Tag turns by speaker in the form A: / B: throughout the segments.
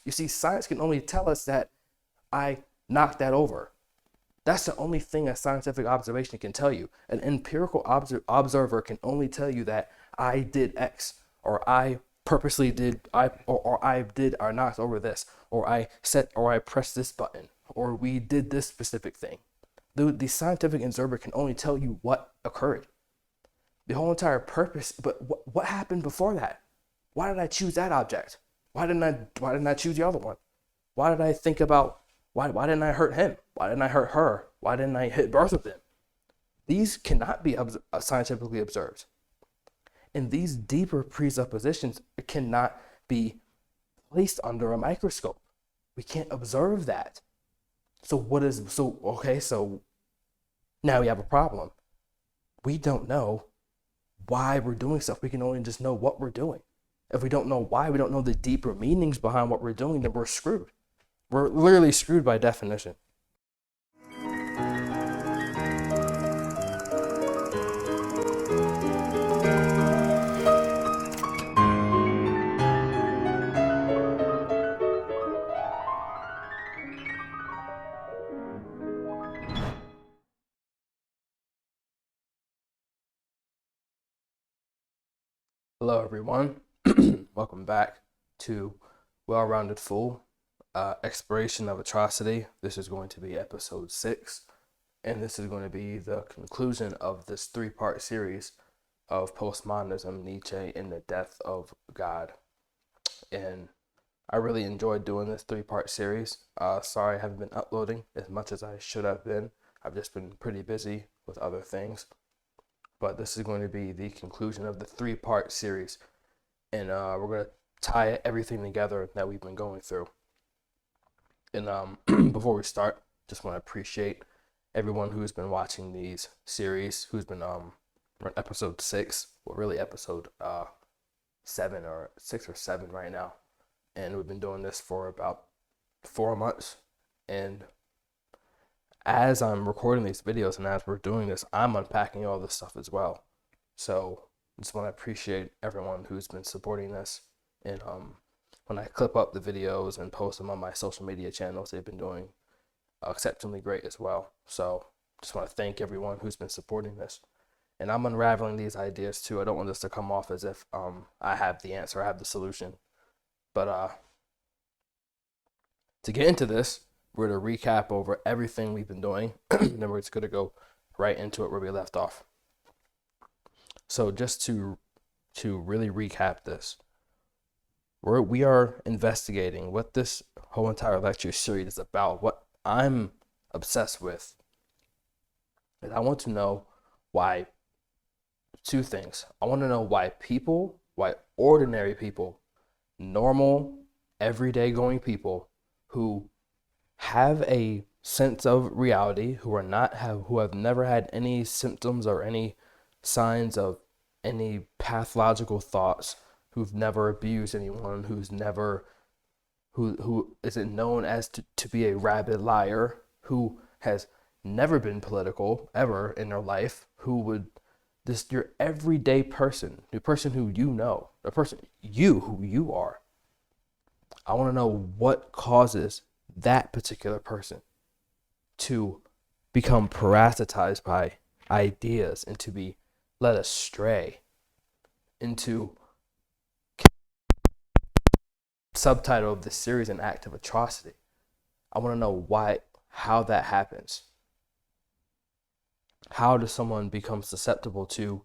A: You see, science can only tell us that I knocked that over. That's the only thing a scientific observation can tell you. An empirical observer can only tell you that I did X, or I purposely did, or I did, or knocked over this, or I pressed this button, or we did this specific thing. The scientific observer can only tell you what occurred. The whole entire purpose, but what happened before that? Why did I choose that object? Why didn't I choose the other one? Why did I think about, why didn't I hurt him? Why didn't I hurt her? Why didn't I hit both of them? These cannot be scientifically observed. And these deeper presuppositions cannot be placed under a microscope. We can't observe that. So now we have a problem. We don't know why we're doing stuff. We can only just know what we're doing. If we don't know why, we don't know the deeper meanings behind what we're doing, then we're screwed. We're literally screwed by definition. Hello, everyone. Welcome back to Well-Rounded Fool, Exploration of Atrocity. This is going to be episode 6, and this is going to be the conclusion of this 3-part series of Postmodernism, Nietzsche, and the Death of God. And I really enjoyed doing this 3-part series. Sorry I haven't been uploading as much as I should have been. I've just been pretty busy with other things. But this is going to be the conclusion of the 3-part series. And we're going to tie everything together that we've been going through. And before we start, just want to appreciate everyone who's been watching these series, who's been on episode 6, well, really episode 7 or 6 or 7 right now. And we've been doing this for about 4 months. And as I'm recording these videos and as we're doing this, I'm unpacking all this stuff as well. So I just want to appreciate everyone who's been supporting this. And when I clip up the videos and post them on my social media channels, they've been doing exceptionally great as well. So just want to thank everyone who's been supporting this. And I'm unraveling these ideas too. I don't want this to come off as if I have the answer, I have the solution. But to get into this, we're going to recap over everything we've been doing. Then we're just going to go right into it where we left off. So just to really recap this, we are investigating what this whole entire lecture series is about. What I'm obsessed with is I want to know why 2 things. I want to know why ordinary people, normal, everyday going people who have a sense of reality, who have never had any symptoms or any signs of any pathological thoughts, who've never abused anyone, who isn't known as to be a rabid liar, who has never been political ever in their life, your everyday person, the person who you know, the person who you are. I want to know what causes that particular person to become parasitized by ideas and to be led astray into subtitle of this series, An Act of Atrocity. I want to know how that happens. How does someone become susceptible to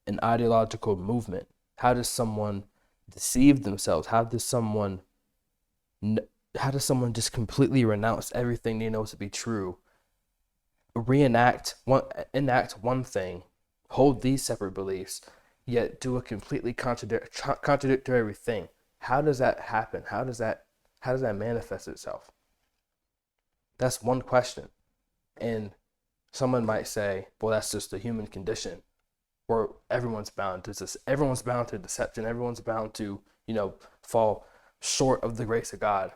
A: an ideological movement? How does someone deceive themselves? How does someone just completely renounce everything they know to be true, enact one thing, hold these separate beliefs, yet do a completely contradictory thing? How does that happen? How does that manifest itself? That's one question. And someone might say, well, that's just the human condition, where everyone's bound to deception, everyone's bound to, fall short of the grace of God.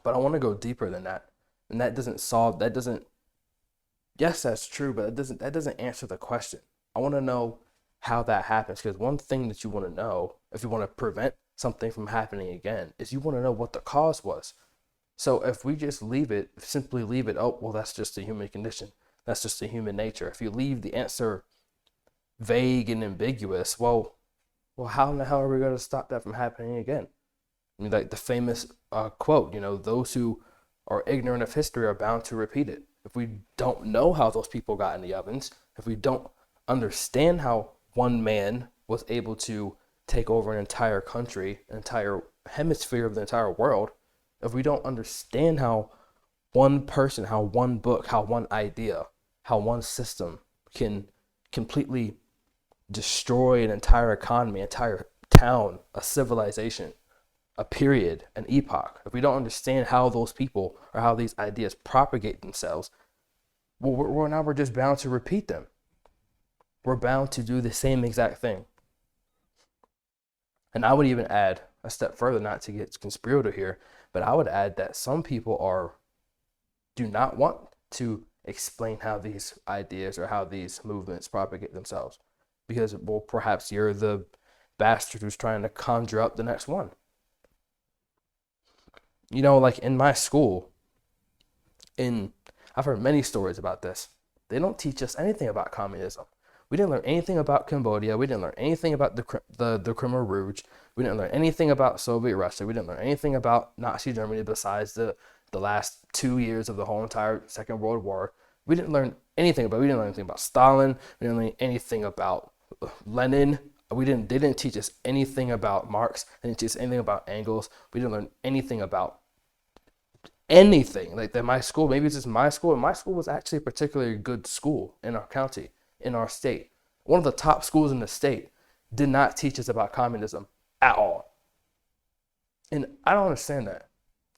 A: But I want to go deeper than that. And yes, that's true, but that doesn't answer the question. I want to know how that happens, because one thing that you want to know, if you want to prevent something from happening again is you want to know what the cause was. So if we just simply leave it, oh, well, that's just the human condition. That's just the human nature. If you leave the answer vague and ambiguous, well, how in the hell are we going to stop that from happening again? I mean, like the famous quote, those who are ignorant of history are bound to repeat it. If we don't know how those people got in the ovens, if we don't understand how one man was able to take over an entire country, an entire hemisphere of the entire world, if we don't understand how one person, how one book, how one idea, how one system can completely destroy an entire economy, entire town, a civilization, a period, an epoch, if we don't understand how those people or how these ideas propagate themselves, well, we're just bound to repeat them. We're bound to do the same exact thing. And I would even add a step further, not to get conspiratorial here, but I would add that some people do not want to explain how these ideas or how these movements propagate themselves, because, well, perhaps you're the bastard who's trying to conjure up the next one. Like in my school, I've heard many stories about this. They don't teach us anything about communism. We didn't learn anything about Cambodia. We didn't learn anything about the Khmer Rouge. We didn't learn anything about Soviet Russia. We didn't learn anything about Nazi Germany besides the last 2 years of the whole entire Second World War. We didn't learn anything about Stalin. We didn't learn anything about Lenin. They didn't teach us anything about Marx. They didn't teach us anything about Engels. We didn't learn anything about anything. Like that, my school, maybe it's just my school, and my school was actually a particularly good school in our county, in our state. One of the top schools in the state did not teach us about communism at all. And I don't understand that.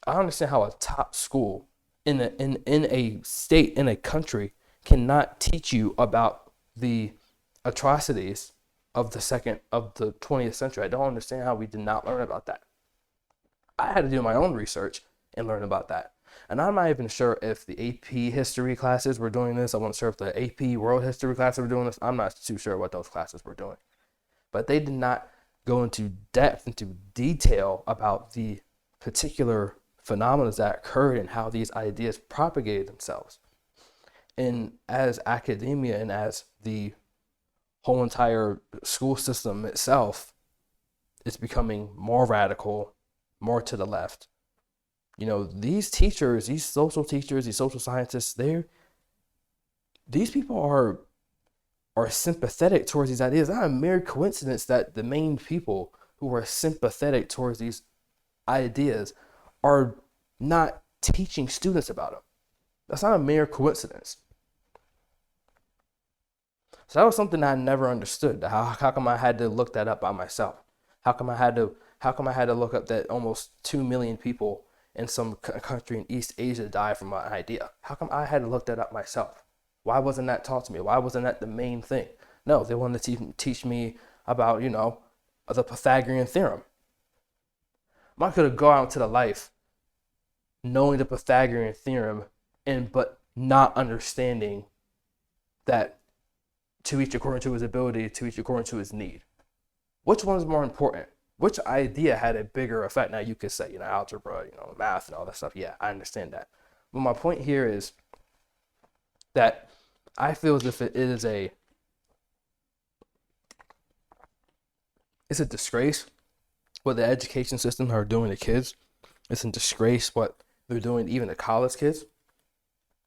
A: I don't understand how a top school in a state, in a country, cannot teach you about the atrocities of the 20th century. I don't understand how we did not learn about that. I had to do my own research and learn about that. And I'm not even sure if the AP history classes were doing this. I'm not sure if the AP world history classes were doing this. I'm not too sure what those classes were doing. But they did not go into depth, into detail about the particular phenomena that occurred and how these ideas propagated themselves. And as academia and as the whole entire school system itself is becoming more radical, more to the left, these teachers, these social teachers, these social scientists, these people are sympathetic towards these ideas. It's not a mere coincidence that the main people who are sympathetic towards these ideas are not teaching students about them. That's not a mere coincidence. So that was something I never understood. How come I had to look that up by myself? How come I had to look up that almost 2 million people in some country in East Asia died from an idea? How come I had to look that up myself? Why wasn't that taught to me? Why wasn't that the main thing? No, they wanted to teach me about, the Pythagorean theorem. I could have gone out to the life knowing the Pythagorean theorem but not understanding that to each according to his ability, to each according to his need. Which one is more important? Which idea had a bigger effect? Now you could say, algebra, math and all that stuff. Yeah, I understand that. But my point here is that I feel as if it's a disgrace what the education system are doing to kids. It's a disgrace what they're doing even to college kids.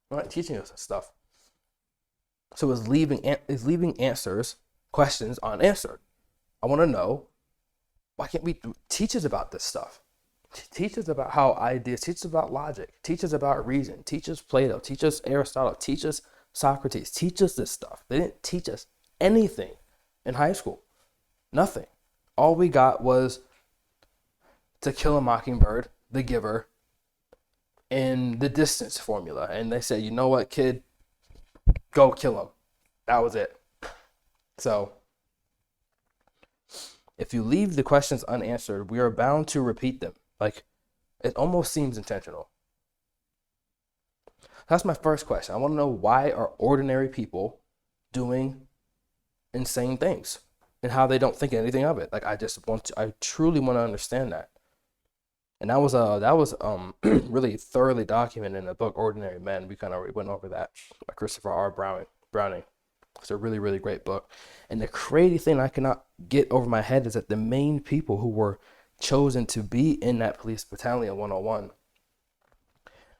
A: They're not teaching us this stuff. So it's leaving questions unanswered. I want to know, why can't we teach us about this stuff? Teach us about how ideas, teach us about logic, teach us about reason, teach us Plato, teach us Aristotle, teach us Socrates, teach us this stuff. They didn't teach us anything in high school. Nothing. All we got was To Kill a Mockingbird, The Giver, and the distance formula. And they said, you know what, kid? Go kill him. That was it. So, if you leave the questions unanswered, we are bound to repeat them. Like, it almost seems intentional. That's my first question. I want to know, why are ordinary people doing insane things? and how they don't think anything of it. Like I truly want to understand that. And that was really thoroughly documented in the book Ordinary Men. We kind of already went over that by Christopher R. Browning. It's a really, really great book. And the crazy thing I cannot get over my head is that the main people who were chosen to be in that police battalion 101,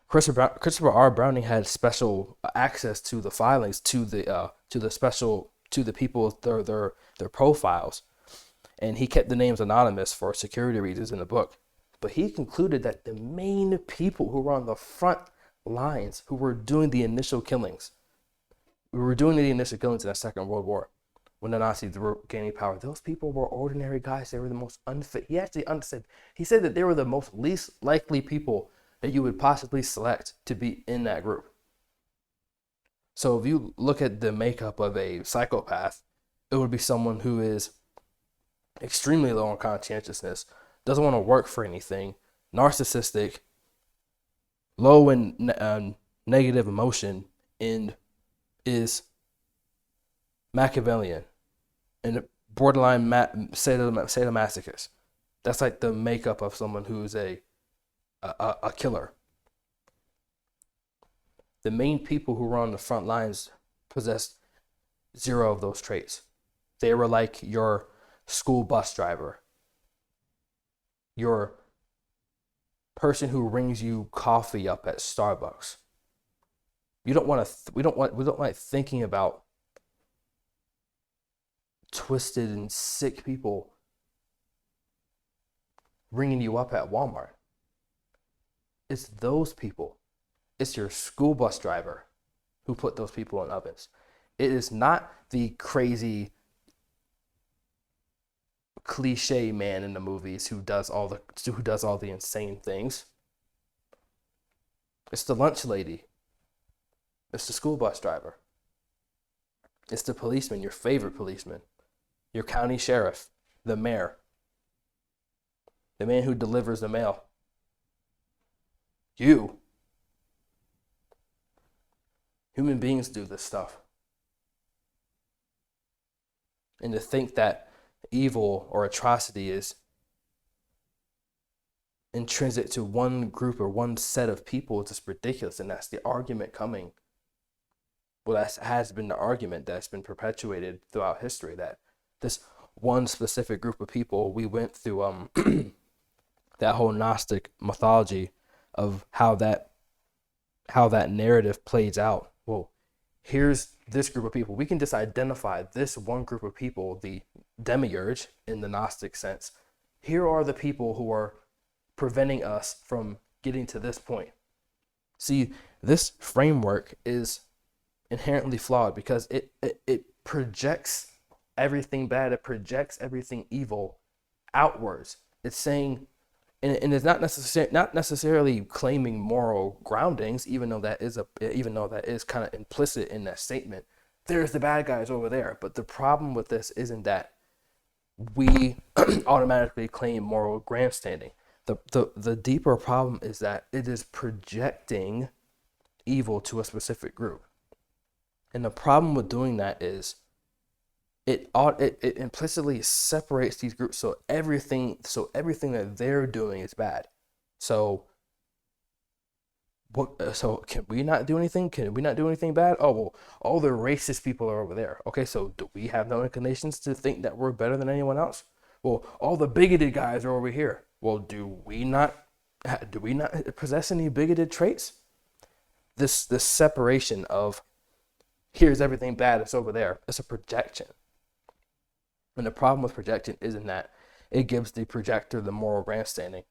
A: Christopher R. Browning had special access to the filings, to the people, their profiles, and he kept the names anonymous for security reasons in the book. But he concluded that the main people who were on the front lines, who were doing the initial killings, in the Second World War, when the Nazis were gaining power, those people were ordinary guys. They were the most unfit. He said that they were the most least likely people that you would possibly select to be in that group. So if you look at the makeup of a psychopath, it would be someone who is extremely low on conscientiousness, doesn't want to work for anything, narcissistic, low in negative emotion, and is Machiavellian and borderline sadomasochist. That's like the makeup of someone who's a killer. The main people who were on the front lines possessed zero of those traits. They were like your school bus driver, your person who brings you coffee up at Starbucks. We don't like thinking about twisted and sick people ringing you up at Walmart. It's those people. It's your school bus driver who put those people in ovens. It is not the crazy cliche man in the movies who does all the insane things. It's the lunch lady. It's the school bus driver. It's the policeman, your favorite policeman, your county sheriff, the mayor, the man who delivers the mail. You. Human beings do this stuff. And to think that evil or atrocity is intrinsic to one group or one set of people is just ridiculous. And that's the argument coming. Well, that has been the argument that's been perpetuated throughout history, that this one specific group of people, we went through that whole Gnostic mythology of how that narrative plays out. Well, here's this group of people. We can just identify this one group of people, the demiurge in the Gnostic sense. Here are the people who are preventing us from getting to this point. See, this framework is inherently flawed because it projects everything bad. It projects everything evil outwards. It's saying, and it's not necessarily claiming moral groundings, even though that is kind of implicit in that statement. There's the bad guys over there. But the problem with this isn't that we automatically claim moral grandstanding. The deeper problem is that it is projecting evil to a specific group. And the problem with doing that is it implicitly separates these groups, so everything that they're doing is bad. So can we not do anything? Can we not do anything bad? Oh, well, all the racist people are over there. Okay, so do we have no inclinations to think that we're better than anyone else? Well, all the bigoted guys are over here. Well, do we not possess any bigoted traits? This separation of here's everything bad, it's over there. It's a projection. And the problem with projection isn't that it gives the projector the moral grandstanding.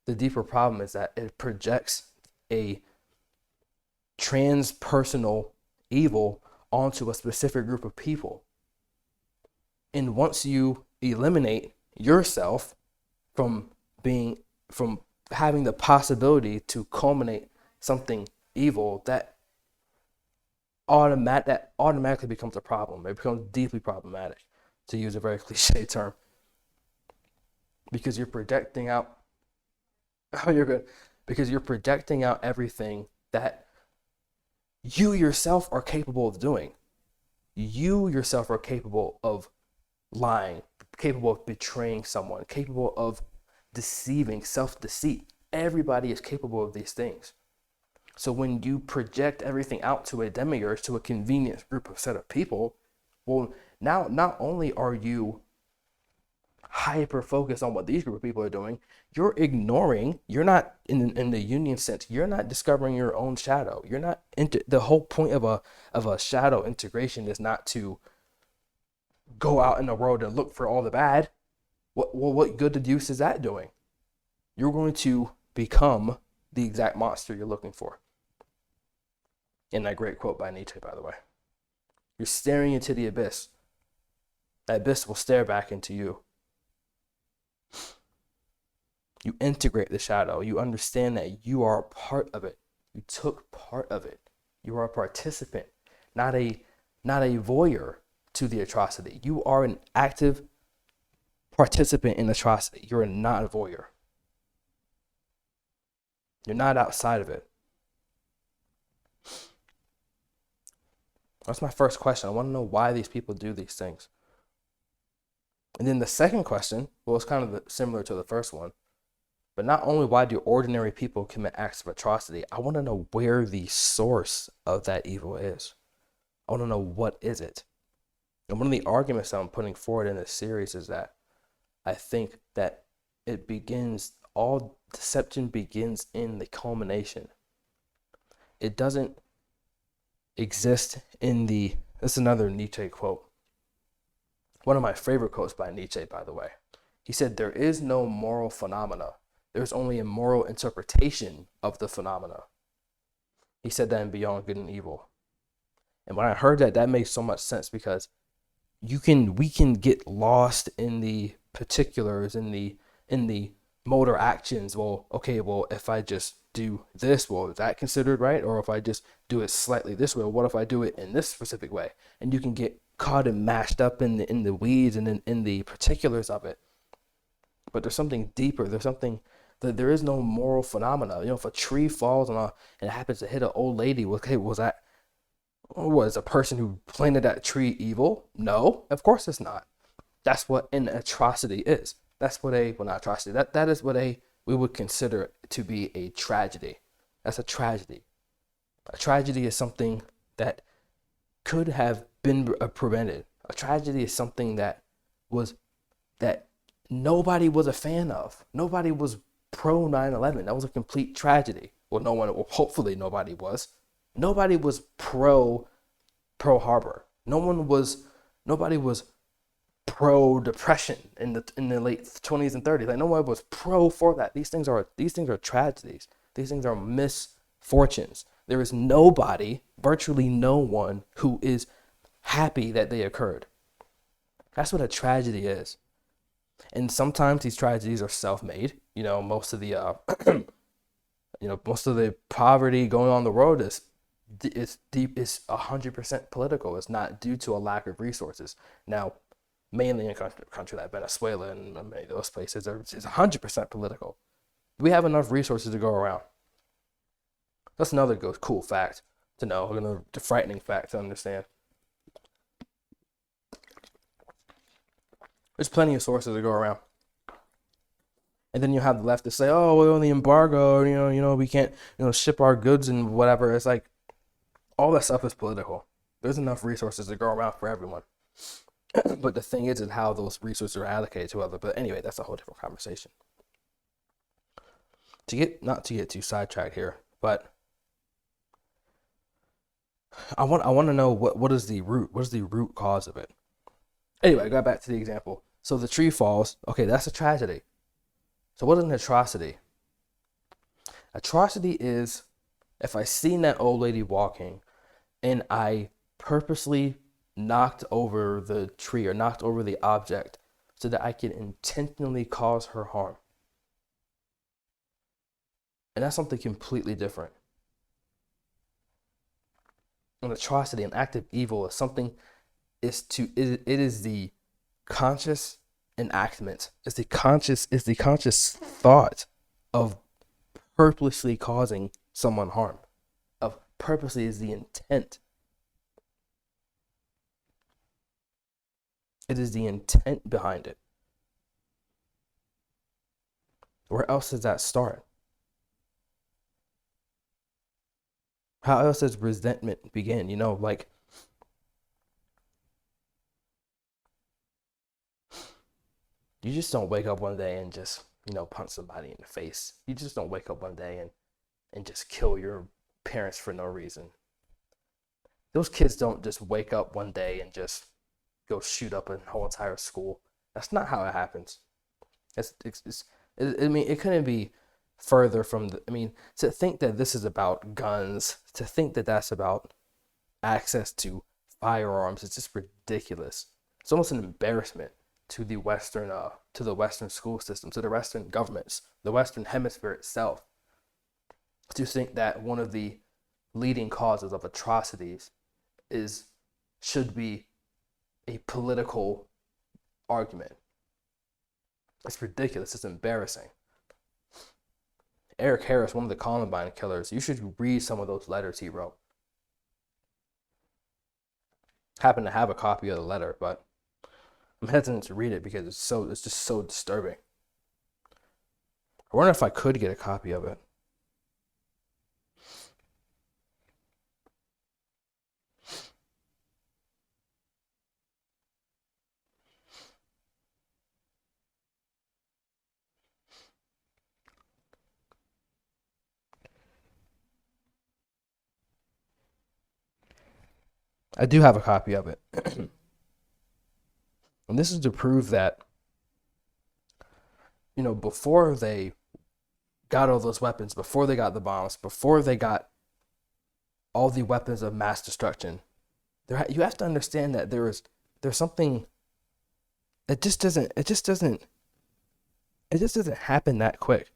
A: The deeper problem is that it projects a transpersonal evil onto a specific group of people. And once you eliminate yourself from having the possibility to culminate something evil, that automatically becomes a problem. It becomes deeply problematic, to use a very cliche term, because you're projecting out. Oh, you're good. Because you're projecting out everything that you yourself are capable of doing. You yourself are capable of lying, capable of betraying someone, capable of deceiving, self-deceit. Everybody is capable of these things. So when you project everything out to a demiurge, to a convenient group of set of people, well, now not only are you hyper focused on what these group of people are doing, you're not in the union sense, you're not discovering your own shadow. You're not the whole point of a shadow integration is not to go out in the world and look for all the bad. What good use is that doing? You're going to become the exact monster you're looking for. In that great quote by Nietzsche, by the way. You're staring into the abyss. That abyss will stare back into you. You integrate the shadow. You understand that you are a part of it. You took part of it. You are a participant, not a voyeur to the atrocity. You are an active participant in atrocity. You're not a voyeur. You're not outside of it. That's my first question. I want to know why these people do these things. And then the second question, well, it's kind of similar to the first one, but not only why do ordinary people commit acts of atrocity, I want to know where the source of that evil is. I want to know what is it. And one of the arguments that I'm putting forward in this series is that I think that all deception begins in the culmination. It doesn't exist in this is another Nietzsche quote. One of my favorite quotes by Nietzsche, by the way. He said, "There is no moral phenomena. There's only a moral interpretation of the phenomena." He said that in Beyond Good and Evil. And when I heard that makes so much sense, because we can get lost in the particulars, in the motor actions. Well, if I just do this, well, is that considered right? Or if I just do it slightly this way, what if I do it in this specific way? And you can get caught and mashed up in the weeds and in the particulars of it. But there's something deeper. There's something that there is no moral phenomena. If a tree falls and it happens to hit an old lady, was a person who planted that tree evil? No, of course it's not. That's what an atrocity is. That's what not atrocity. That is what we would consider to be a tragedy. That's a tragedy. A tragedy is something that could have been prevented. A tragedy is something that nobody was a fan of. Nobody was pro 9/11. That was a complete tragedy. Hopefully nobody was. Nobody was pro Pearl Harbor. Nobody was pro depression in the late 20s and 30s. Like, no one was pro for that. These things are tragedies. These things are misfortunes. There is nobody, virtually no one, who is happy that they occurred. That's what a tragedy is. And sometimes these tragedies are self-made. Most of the most of the poverty going on the road is 100% political. It's not due to a lack of resources. Now, mainly in a country like Venezuela and many of those places, it's 100% political. We have enough resources to go around. That's another cool fact to know, another frightening fact to understand. There's plenty of sources to go around. And then you have the left to say, "Oh, well, the embargo, we can't, ship our goods and whatever." It's like, all that stuff is political. There's enough resources to go around for everyone. But the thing is how those resources are allocated to other. But anyway, that's a whole different conversation. Not to get too sidetracked here, but I want to know what is the root? What is the root cause of it? Anyway, I got back to the example. So the tree falls. Okay, that's a tragedy. So what is an atrocity? Atrocity is if I seen that old lady walking and I purposely knocked over the tree or knocked over the object so that I can intentionally cause her harm. And that's something completely different. An atrocity, an act of evil is something, it is the conscious enactment. It's the conscious thought of purposely causing someone harm. Of purposely is the intent. It is the intent behind it. Where else does that start? How else does resentment begin? Like, you just don't wake up one day and just, punch somebody in the face. You just don't wake up one day and just kill your parents for no reason. Those kids don't just wake up one day and just go shoot up a whole entire school. That's not how it happens. It couldn't be further from to think that this is about guns, to think that that's about access to firearms, it's just ridiculous. It's almost an embarrassment to the Western school system, to the Western governments, the Western hemisphere itself, to think that one of the leading causes of atrocities should be a political argument. It's ridiculous. It's embarrassing. Eric Harris, one of the Columbine killers, you should read some of those letters he wrote. Happen to have a copy of the letter, but I'm hesitant to read it because it's just so disturbing. I wonder if I could get a copy of it. I do have a copy of it. And this is to prove that, before they got all those weapons, before they got the bombs, before they got all the weapons of mass destruction, you have to understand that there's something that just doesn't happen that quick.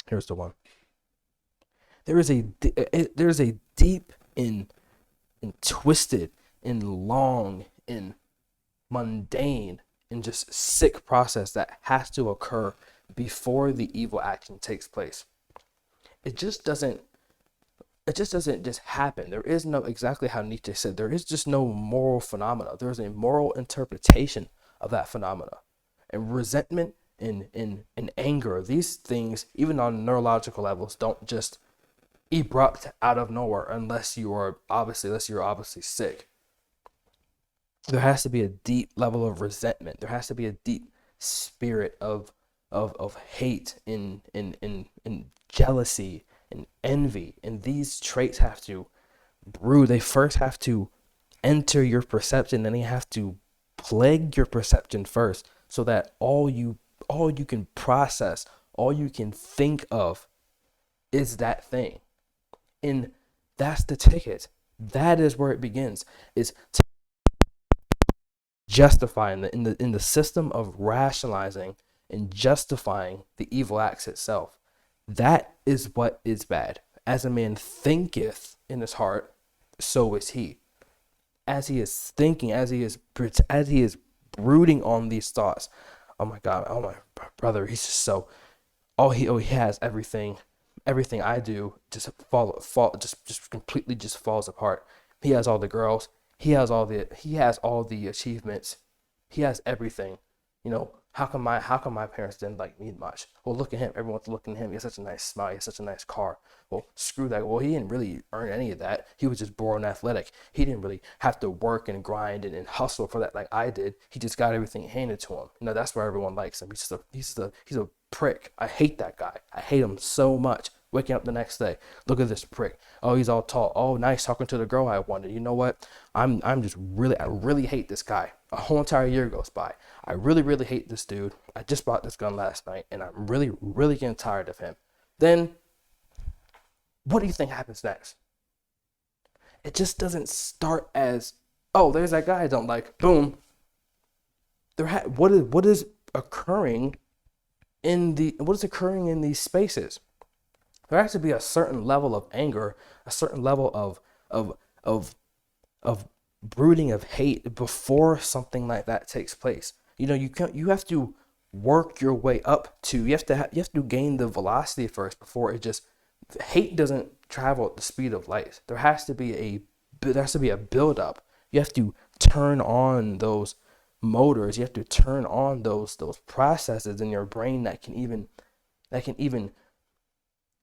A: Here's the one. There's a deep and twisted and long and mundane and just sick process that has to occur before the evil action takes place. It just doesn't just happen. There is no, exactly how Nietzsche said, there is just no moral phenomena. There is a moral interpretation of that phenomena. And resentment and anger, these things, even on neurological levels, don't just erupt out of nowhere unless you're obviously sick. There has to be a deep level of resentment. There has to be a deep spirit of hate and jealousy and envy. And these traits have to brew. They first have to enter your perception, then they have to plague your perception first, so that all you can process, all you can think of is that thing. And that's the ticket. That is where it begins. Is justifying in the system of rationalizing and justifying the evil acts itself. That is what is bad. As a man thinketh in his heart, so is he. As he is thinking, as he is brooding on these thoughts. Oh my God, oh my brother, he's just so. He has everything I do just completely just falls apart. He has all the girls. He has all the achievements. He has everything. How come my parents didn't like me much? Well, look at him. Everyone's looking at him. He has such a nice smile. He has such a nice car. Well, screw that. Well, he didn't really earn any of that. He was just born athletic. He didn't really have to work and grind and hustle for that like I did. He just got everything handed to him. That's why everyone likes him. He's a prick. I hate that guy. I hate him so much. Waking up the next day, look at this prick. Oh, he's all tall. Oh, nice, talking to the girl I wanted. You know what? I really hate this guy. A whole entire year goes by. I really hate this dude. I just bought this gun last night, and I'm really getting tired of him. Then, what do you think happens next? It just doesn't start as, oh, there's that guy I don't like. Boom. What is occurring in these spaces? There has to be a certain level of anger, a certain level of brooding of hate before something like that takes place. You have to work your way up to. You have to gain the velocity first before it just. Hate doesn't travel at the speed of light. There has to be a build up. You have to turn on those motors. You have to turn on those processes in your brain that can even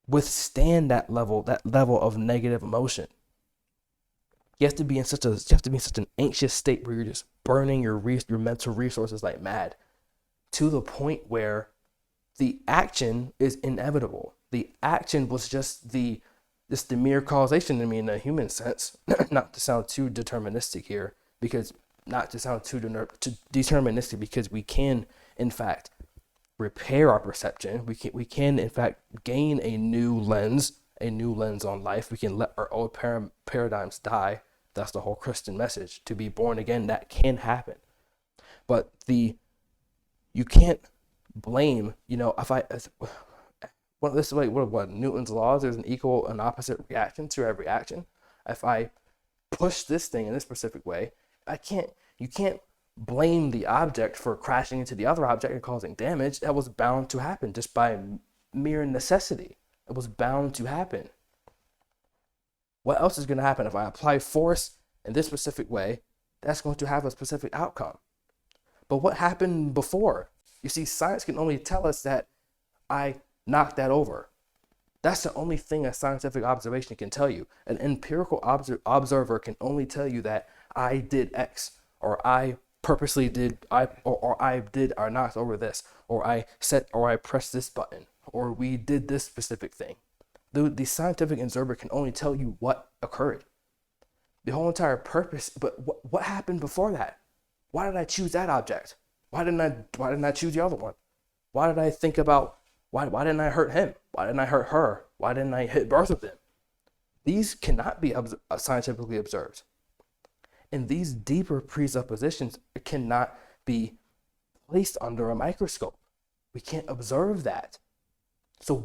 A: withstand that level of negative emotion. You have to be in such an anxious state where you're just burning your mental resources like mad, to the point where the action is inevitable. The action was just the mere causation. I mean, in a human sense, not to sound too deterministic here, because deterministic, because we can, in fact, repair our perception. We can, in fact, gain a new lens on life. We can let our old paradigms die. That's the whole Christian message. To be born again, that can happen. But you can't blame, this is like what Newton's laws. There's an equal and opposite reaction to every action. If I push this thing in this specific way, you can't blame the object for crashing into the other object and causing damage. That was bound to happen just by mere necessity. It was bound to happen. What else is going to happen if I apply force in this specific way? That's going to have a specific outcome. But what happened before? You see, science can only tell us that I knocked that over. That's the only thing a scientific observation can tell you. An empirical observer can only tell you that I did X, or I purposely did, or knocked over this, or I pressed this button, or we did this specific thing. The scientific observer can only tell you what occurred. The whole entire purpose, but what happened before that? Why did I choose that object? Why didn't I choose the other one? Why did I think about, why didn't I hurt him? Why didn't I hurt her? Why didn't I hit both of them? These cannot be scientifically observed. And these deeper presuppositions cannot be placed under a microscope. We can't observe that. So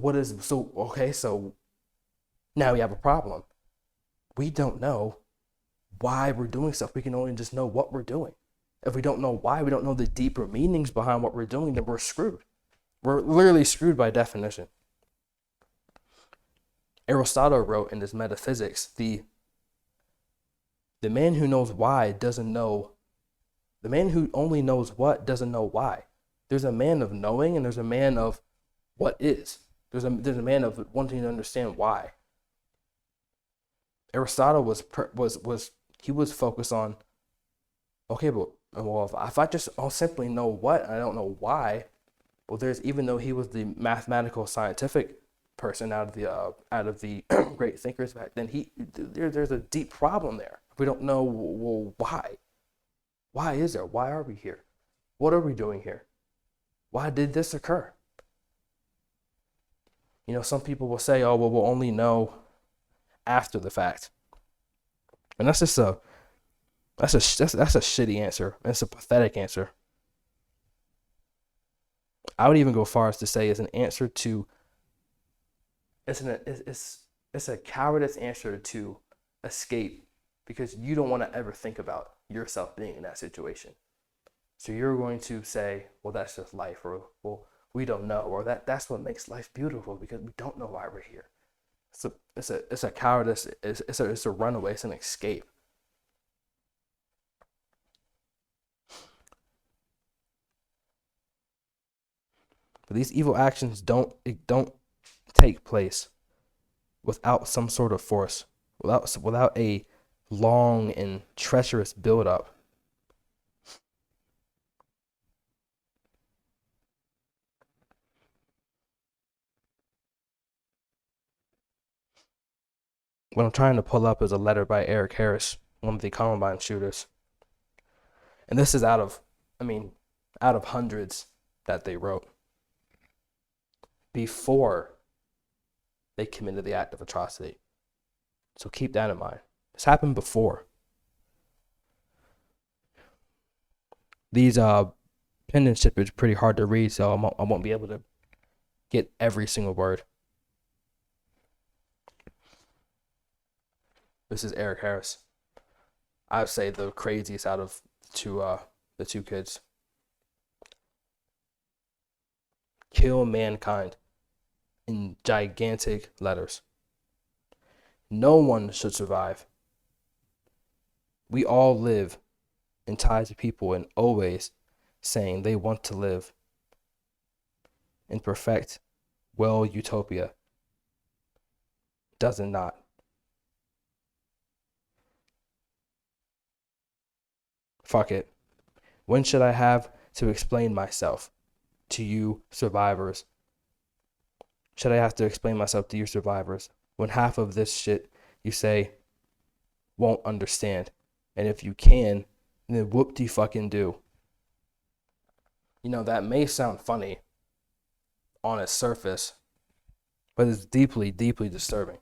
A: now we have a problem. We don't know why we're doing stuff. We can only just know what we're doing. If we don't know why, we don't know the deeper meanings behind what we're doing, then we're screwed. We're literally screwed by definition. Aristotle wrote in his Metaphysics, the man who knows why doesn't know, the man who only knows what doesn't know why. There's a man of knowing and there's a man of what is. There's a man of wanting to understand why. Aristotle was focused on, okay, but if I just simply know what and I don't know why, well, even though he was the mathematical scientific person out of the great thinkers back then, there's a deep problem there. We don't know, well, why? Why is there? Why are we here? What are we doing here? Why did this occur? Some people will say, oh, well, we'll only know after the fact. And that's just that's a shitty answer. It's a pathetic answer. I would even go far as to say it's a cowardice answer to escape, because you don't want to ever think about yourself being in that situation. So you're going to say, well, that's just life, or, well, we don't know, or that's what makes life beautiful, because we don't know why we're here. It's a cowardice. It's a runaway. It's an escape. But these evil actions don't take place without some sort of force, without a long and treacherous buildup. What I'm trying to pull up is a letter by Eric Harris, one of the Columbine shooters. And this is out of hundreds that they wrote before they committed the act of atrocity. So keep that in mind. This happened before. These penmanship is pretty hard to read, so I won't be able to get every single word. This is Eric Harris. I would say the craziest out of the two kids. Kill mankind in gigantic letters. No one should survive. We all live and tied to people and always saying they want to live in perfect, well, utopia. Does it not? Fuck it. When should I have to explain myself to you survivors? Should I have to explain myself to you survivors when half of this shit you say won't understand? And if you can, then whoop-de-fucking-do. You know, that may sound funny on its surface, but it's deeply, deeply disturbing.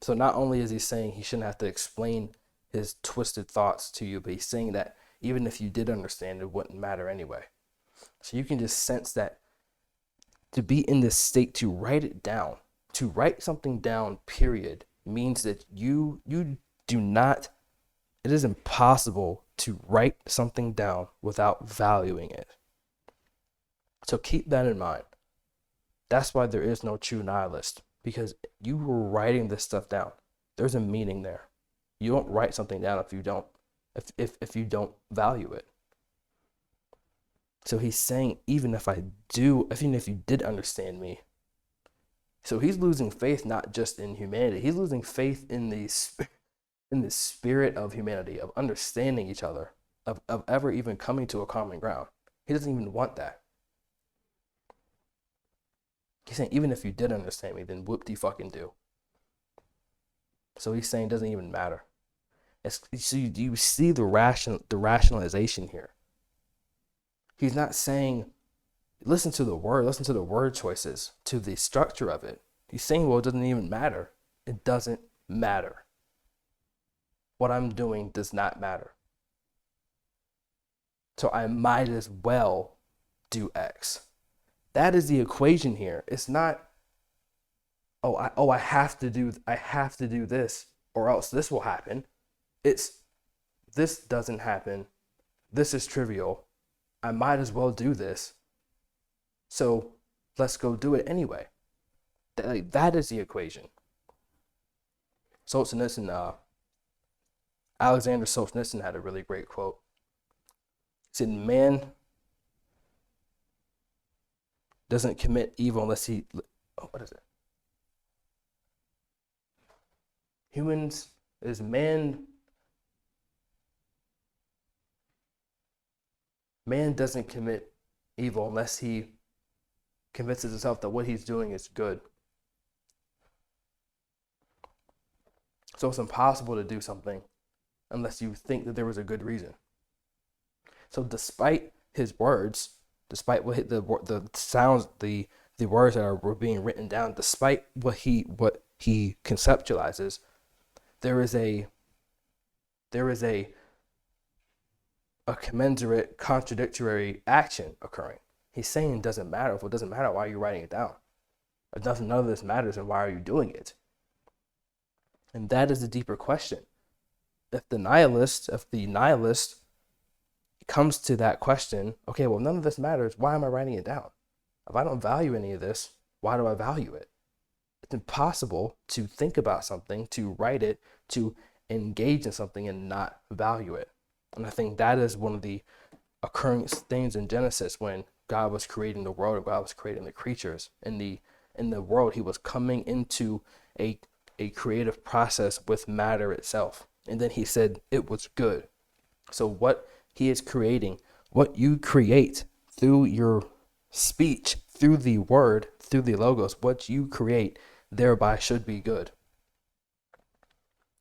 A: So not only is he saying he shouldn't have to explain his twisted thoughts to you, but he's saying that even if you did understand, it wouldn't matter anyway. So you can just sense that to be in this state, to write it down, to write something down, period, means that you do not, it is impossible to write something down without valuing it. So keep that in mind. That's why there is no true nihilist, because you were writing this stuff down. There's a meaning there. You don't write something down if you don't value it. So he's saying, even if you did understand me. So he's losing faith not just in humanity. He's losing faith in the spirit of humanity, of understanding each other, of ever even coming to a common ground. He doesn't even want that. He's saying, even if you did understand me, then whoop-de-fucking-do. So he's saying it doesn't even matter. So you see the rationalization here. He's not saying, listen to the word choices, to the structure of it. He's saying, well, it doesn't even matter. It doesn't matter. What I'm doing does not matter. So I might as well do X. That is the equation here. It's not, I have to do this or else this will happen. It's, this doesn't happen. This is trivial. I might as well do this. So let's go do it anyway. That is the equation. Alexander Solzhenitsyn had a really great quote. He said, man doesn't commit evil unless he, what is it? Man doesn't commit evil unless he convinces himself that what he's doing is good. So it's impossible to do something unless you think that there was a good reason. So despite his words, despite what the sounds, the words that were being written down, despite what he conceptualizes, there is a commensurate contradictory action occurring. He's saying it doesn't matter. If it doesn't matter, why are you writing it down? If none of this matters, then why are you doing it? And that is the deeper question. If the nihilist comes to that question, okay, well, none of this matters, why am I writing it down? If I don't value any of this, why do I value it? It's impossible to think about something, to write it, to engage in something and not value it. And I think that is one of the occurring things in Genesis when God was creating the world, God was creating the creatures. In the world, he was coming into a creative process with matter itself. And then he said it was good. So what he is creating, what you create through your speech, through the word, through the logos, what you create thereby should be good.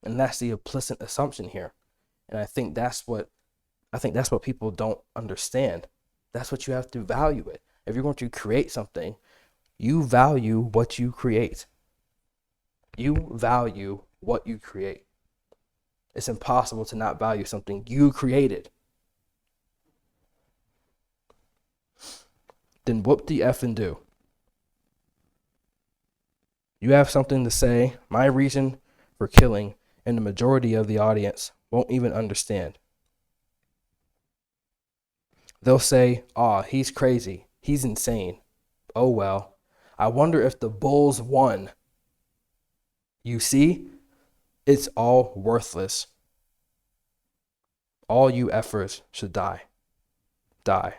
A: And that's the implicit assumption here. And I think that's what people don't understand. That's what you have to value it. If you're going to create something, you value what you create. You value what you create. It's impossible to not value something you created. Then whoop the F and do. You have something to say, my reason for killing, and the majority of the audience won't even understand. They'll say, he's crazy. He's insane. Oh well. I wonder if the Bulls won. You see, it's all worthless. all you efforts should die. Die.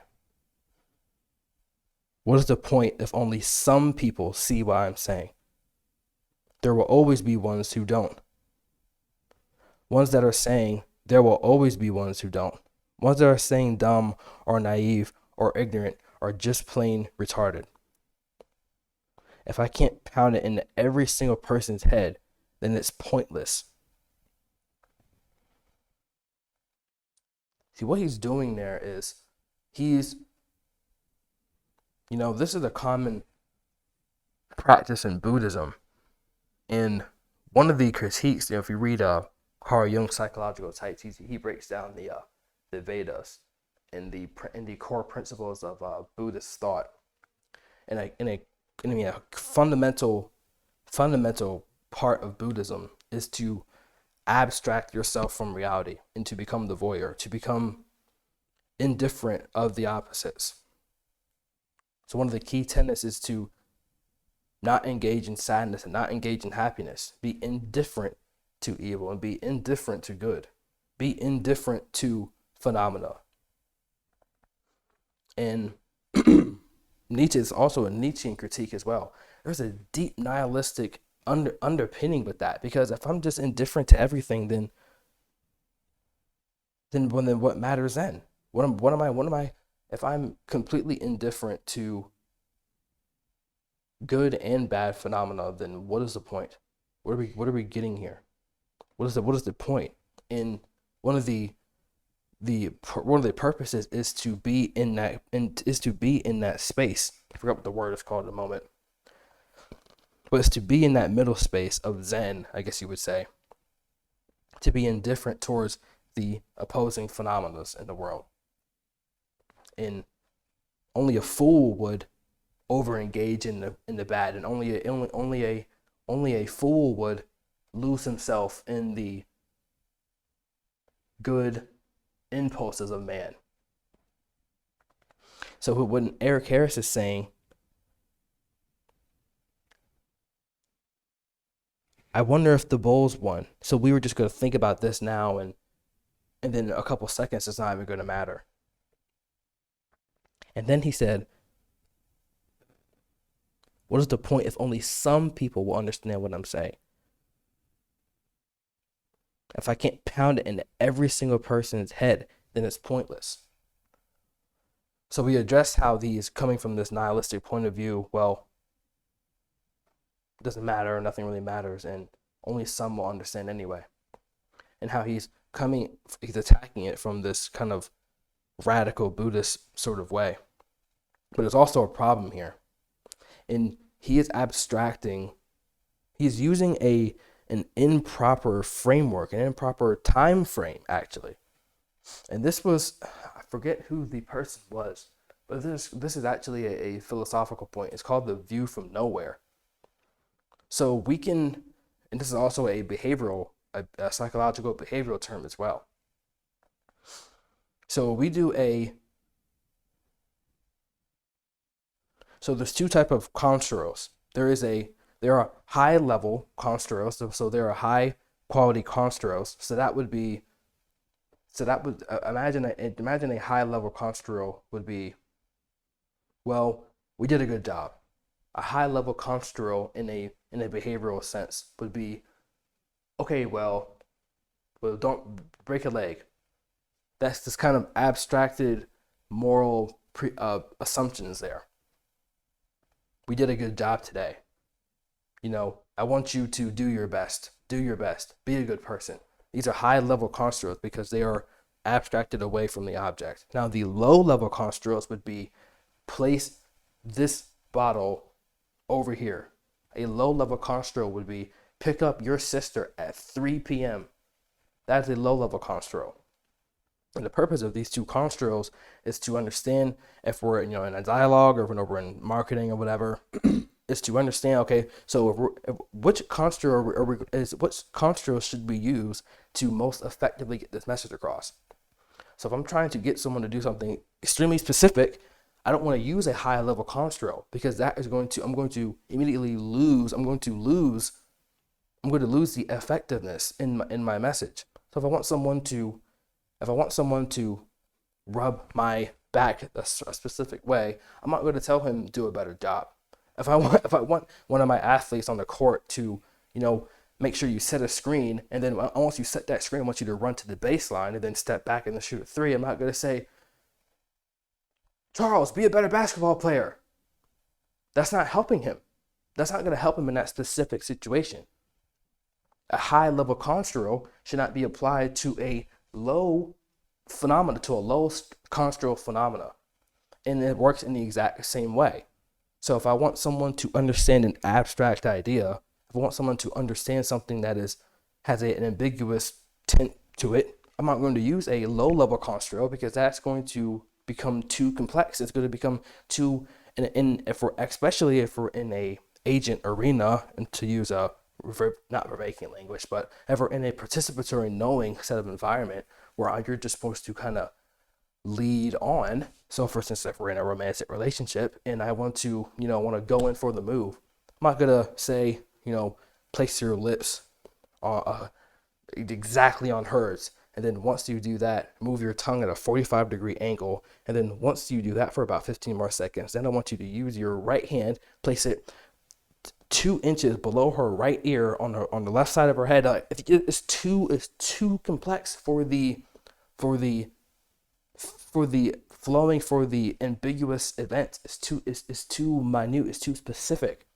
A: What is the point if only some people see what I'm saying? There will always be ones who don't. Ones that are saying there will always be ones who don't. Ones that are saying dumb or naive or ignorant or just plain retarded. If I can't pound it into every single person's head, then it's pointless. See, what he's doing there is this is a common practice in Buddhism. And one of the critiques, if you read Carl Jung's psychological types, he breaks down the Vedas and the core principles of Buddhist thought. And a fundamental part of Buddhism is to abstract yourself from reality and to become the voyeur, to become indifferent of the opposites. So one of the key tenets is to not engage in sadness and not engage in happiness. Be indifferent to evil and be indifferent to good. Be indifferent to phenomena. And Nietzsche is also a Nietzschean critique as well. There's a deep nihilistic underpinning with that, because if I'm just indifferent to everything, then what matters then? What am I? If I'm completely indifferent to good and bad phenomena, then what is the point? What are we getting here? What is the point? And one of the purposes is to be in that space. I forgot what the word is called in a moment. But it's to be in that middle space of Zen, I guess you would say. To be indifferent towards the opposing phenomena in the world. And only a fool would over-engage in the bad, and only a fool would lose himself in the good impulses of man. So when Eric Harris is saying, I wonder if the Bulls won, so we were just going to think about this now, and then a couple seconds, it's not even going to matter. And then he said, what is the point if only some people will understand what I'm saying? If I can't pound it into every single person's head, then it's pointless. So we address how these, coming from this nihilistic point of view, well, it doesn't matter, nothing really matters, and only some will understand anyway. And how he's attacking it from this kind of radical Buddhist sort of way. But there's also a problem here. And he is abstracting, he's using an improper framework, an improper time frame, actually. And this was, I forget who the person was, but this is actually a philosophical point. It's called the view from nowhere. So we can, and this is also a psychological behavioral term as well. So so there's two types of construals. There are high level construals. So there are high quality construals. Imagine a high level construal would be, well, we did a good job. A high level construal in a behavioral sense would be, okay, well, don't break a leg. That's this kind of abstracted moral assumptions there. We did a good job today. I want you to do your best, be a good person. These are high level construals because they are abstracted away from the object. Now the low level construals would be, place this bottle over here. A low level construal would be, pick up your sister at 3 p.m. That's a low level construal. And the purpose of these two construals is to understand, if we're in a dialogue or when we're in marketing or whatever, is to understand, okay, so which construal should we use to most effectively get this message across? So if I'm trying to get someone to do something extremely specific, I don't want to use a high level construal, because I'm going to lose the effectiveness in my message. So if I want someone to If I want someone to rub my back a specific way, I'm not going to tell him do a better job. If I want one of my athletes on the court to, make sure you set a screen, and then once you set that screen, I want you to run to the baseline and then step back and then shoot a three. I'm not going to say, Charles, be a better basketball player. That's not helping him. That's not going to help him in that specific situation. A high level construal should not be applied to a low phenomena, to a low construal phenomena. And it works in the exact same way. So if I want someone to understand an abstract idea, if I want someone to understand something that has an ambiguous tint to it, I'm not going to use a low level construal, because that's going to become too complex. It's going to become too, especially if we're in a agent arena, and to use a not verbatim language, but if we're in a participatory knowing set of environment where you're just supposed to kind of lead on. So for instance, if we're in a romantic relationship and I want to go in for the move, I'm not gonna say, place your lips exactly on hers, and then once you do that, move your tongue at a 45-degree angle, and then once you do that for about 15 more seconds, then I want you to use your right hand, place it 2 inches below her right ear on the left side of her head. It's too complex for the flowing, for the ambiguous event. It's too minute. It's too specific.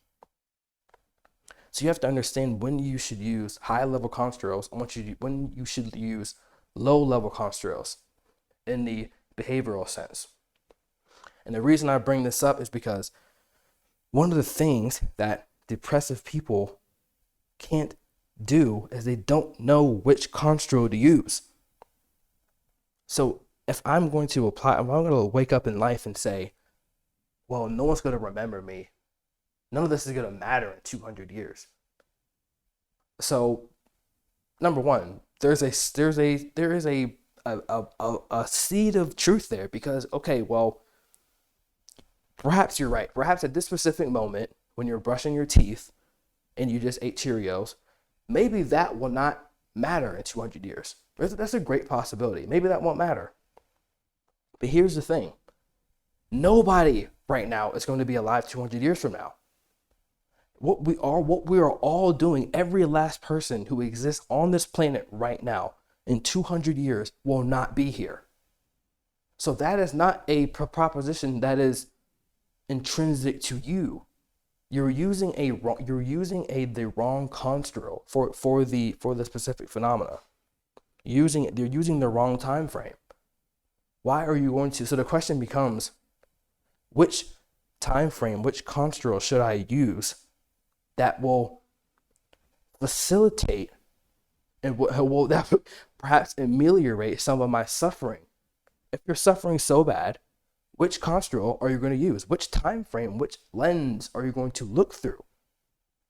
A: So you have to understand when you should use high level construals and when you should use low level construals in the behavioral sense. And the reason I bring this up is because one of the things that depressive people can't do is they don't know which construal to use. So if I'm going to wake up in life and say, well, no one's going to remember me, none of this is going to matter in 200 years. So, number one, there is a seed of truth there, because, okay, well, perhaps you're right. Perhaps at this specific moment, when you're brushing your teeth and you just ate Cheerios, maybe that will not matter in 200 years. That's a great possibility. Maybe that won't matter. But here's the thing. Nobody right now is going to be alive 200 years from now. What we are all doing, every last person who exists on this planet right now in 200 years will not be here. So that is not a proposition that is intrinsic to you. You're using the wrong construal for the specific phenomena. You're using the wrong time frame. Why are you going to? So the question becomes, which time frame, which construal should I use that will facilitate and will that perhaps ameliorate some of my suffering? If you're suffering so bad, which construal are you going to use? Which time frame, which lens are you going to look through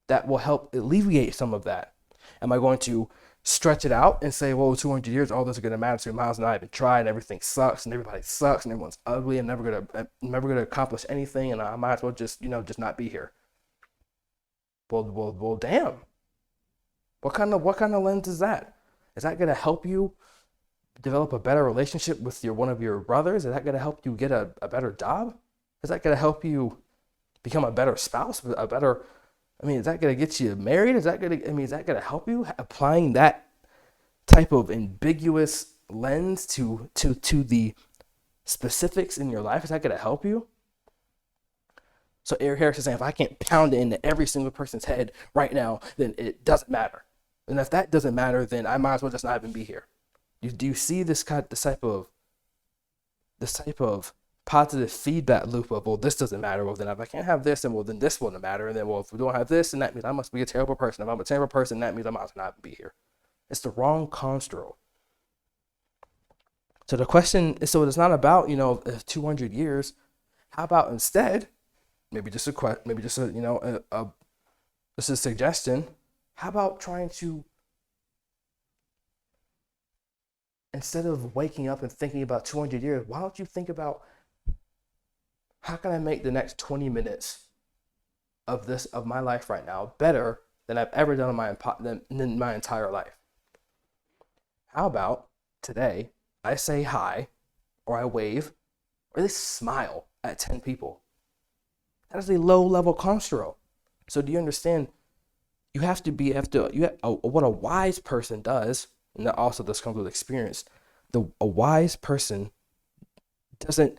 A: that will help alleviate some of that? Am I going to stretch it out and say, well, 200 years, all this is going to matter to Miles and I have been tried, and everything sucks, and everybody sucks, and everyone's ugly, and never going to accomplish anything, and I might as well just not be here. Well, damn. What kind of lens is that? Is that going to help you develop a better relationship with one of your brothers? Is that going to help you get a better job? Is that going to help you become a better spouse? Is that going to get you married? Is that going to help you? Applying that type of ambiguous lens to the specifics in your life, is that going to help you? So Eric Harris is saying, if I can't pound it into every single person's head right now, then it doesn't matter. And if that doesn't matter, then I might as well just not even be here. Do you see this type of positive feedback loop of, well, this doesn't matter. Well, then if I can't have this, then this wouldn't matter. And then, well, if we don't have this, then that means I must be a terrible person. If I'm a terrible person, that means I might as well not be here. It's the wrong construal. So the question is, so it's not about 200 years. How about instead, just a suggestion. How about trying to, instead of waking up and thinking about 200 years, why don't you think about, how can I make the next 20 minutes of my life right now better than I've ever done in my entire life? How about today I say hi, or I wave, or they smile at 10 people. That is a low-level construal. So do you understand? You have to be, what a wise person does, and that also this comes with experience. A wise person doesn't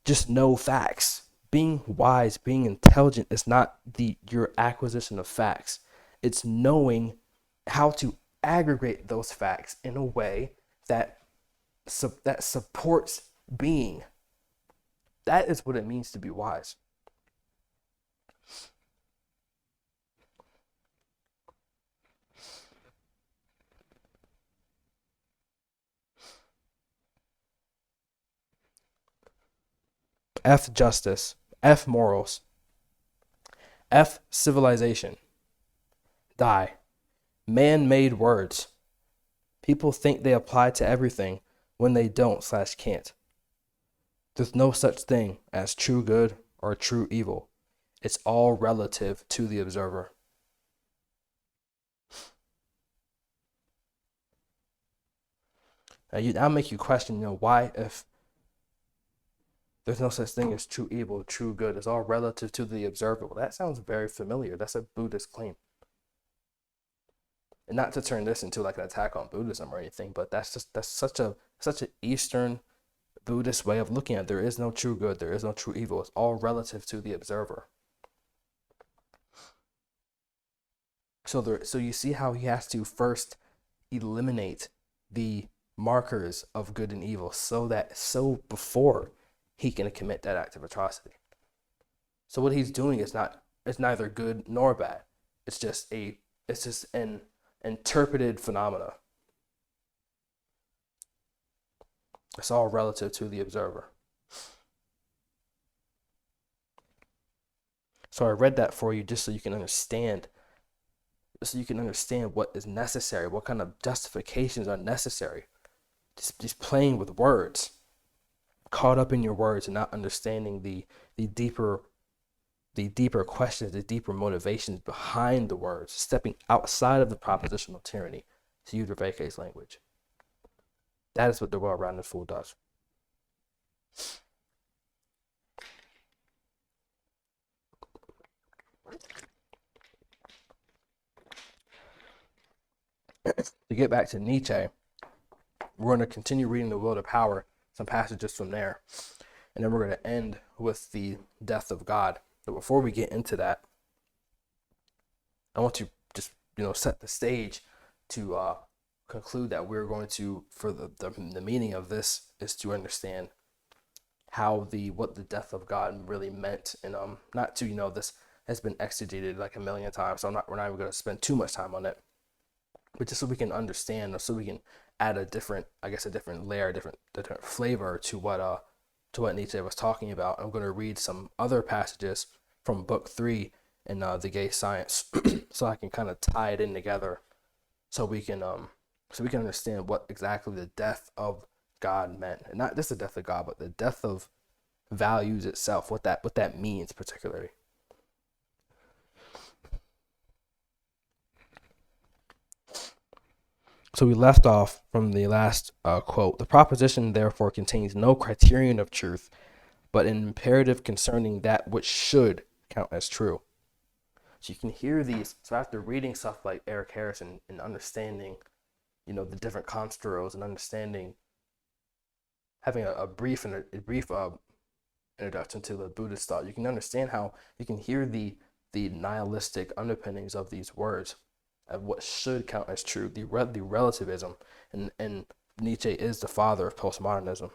A: just know facts. Being wise, being intelligent is not your acquisition of facts. It's knowing how to aggregate those facts in a way that supports being. That is what it means to be wise. F justice, F morals, F civilization, die, man-made words. People think they apply to everything when they don't/can't. There's no such thing as true good or true evil. It's all relative to the observer. Now make you question, why, if there's no such thing as true evil, true good, it's all relative to the observer. Well, that sounds very familiar. That's a Buddhist claim. And not to turn this into like an attack on Buddhism or anything, but that's such an Eastern Buddhist way of looking at it. There is no true good, there is no true evil. It's all relative to the observer. So you see how he has to first eliminate the markers of good and evil so before he can commit that act of atrocity. So what he's doing is neither good nor bad. It's just an interpreted phenomena. It's all relative to the observer. So I read that for you just so you can understand what is necessary, what kind of justifications are necessary. Just playing with words, caught up in your words and not understanding the deeper questions, the deeper motivations behind the words, stepping outside of the propositional tyranny, to use Rebecca's language. That is what the well-rounded fool does. To get back to Nietzsche, we're going to continue reading The Will to Power, some passages from there, and then we're going to end with the death of God. But before we get into that, I want to just set the stage to conclude that we're going to, for the meaning of this is to understand how what the death of God really meant, and not to this has been exegeted like a million times, so we're not even going to spend too much time on it, but just so we can understand, or so we can add a different layer, different flavor to what Nietzsche was talking about. I'm going to read some other passages from book 3 in The Gay Science, so I can kind of tie it in together, so we can understand what exactly the death of God meant, and not just the death of God, but the death of values itself, what that means particularly. So we left off from the last quote. The proposition therefore contains no criterion of truth, but an imperative concerning that which should count as true. So you can hear these. So after reading stuff like Eric Harrison and understanding, the different construals, and understanding, having a brief introduction to the Buddhist thought, you can understand how you can hear the nihilistic underpinnings of these words, of what should count as true, the relativism, and Nietzsche is the father of postmodernism.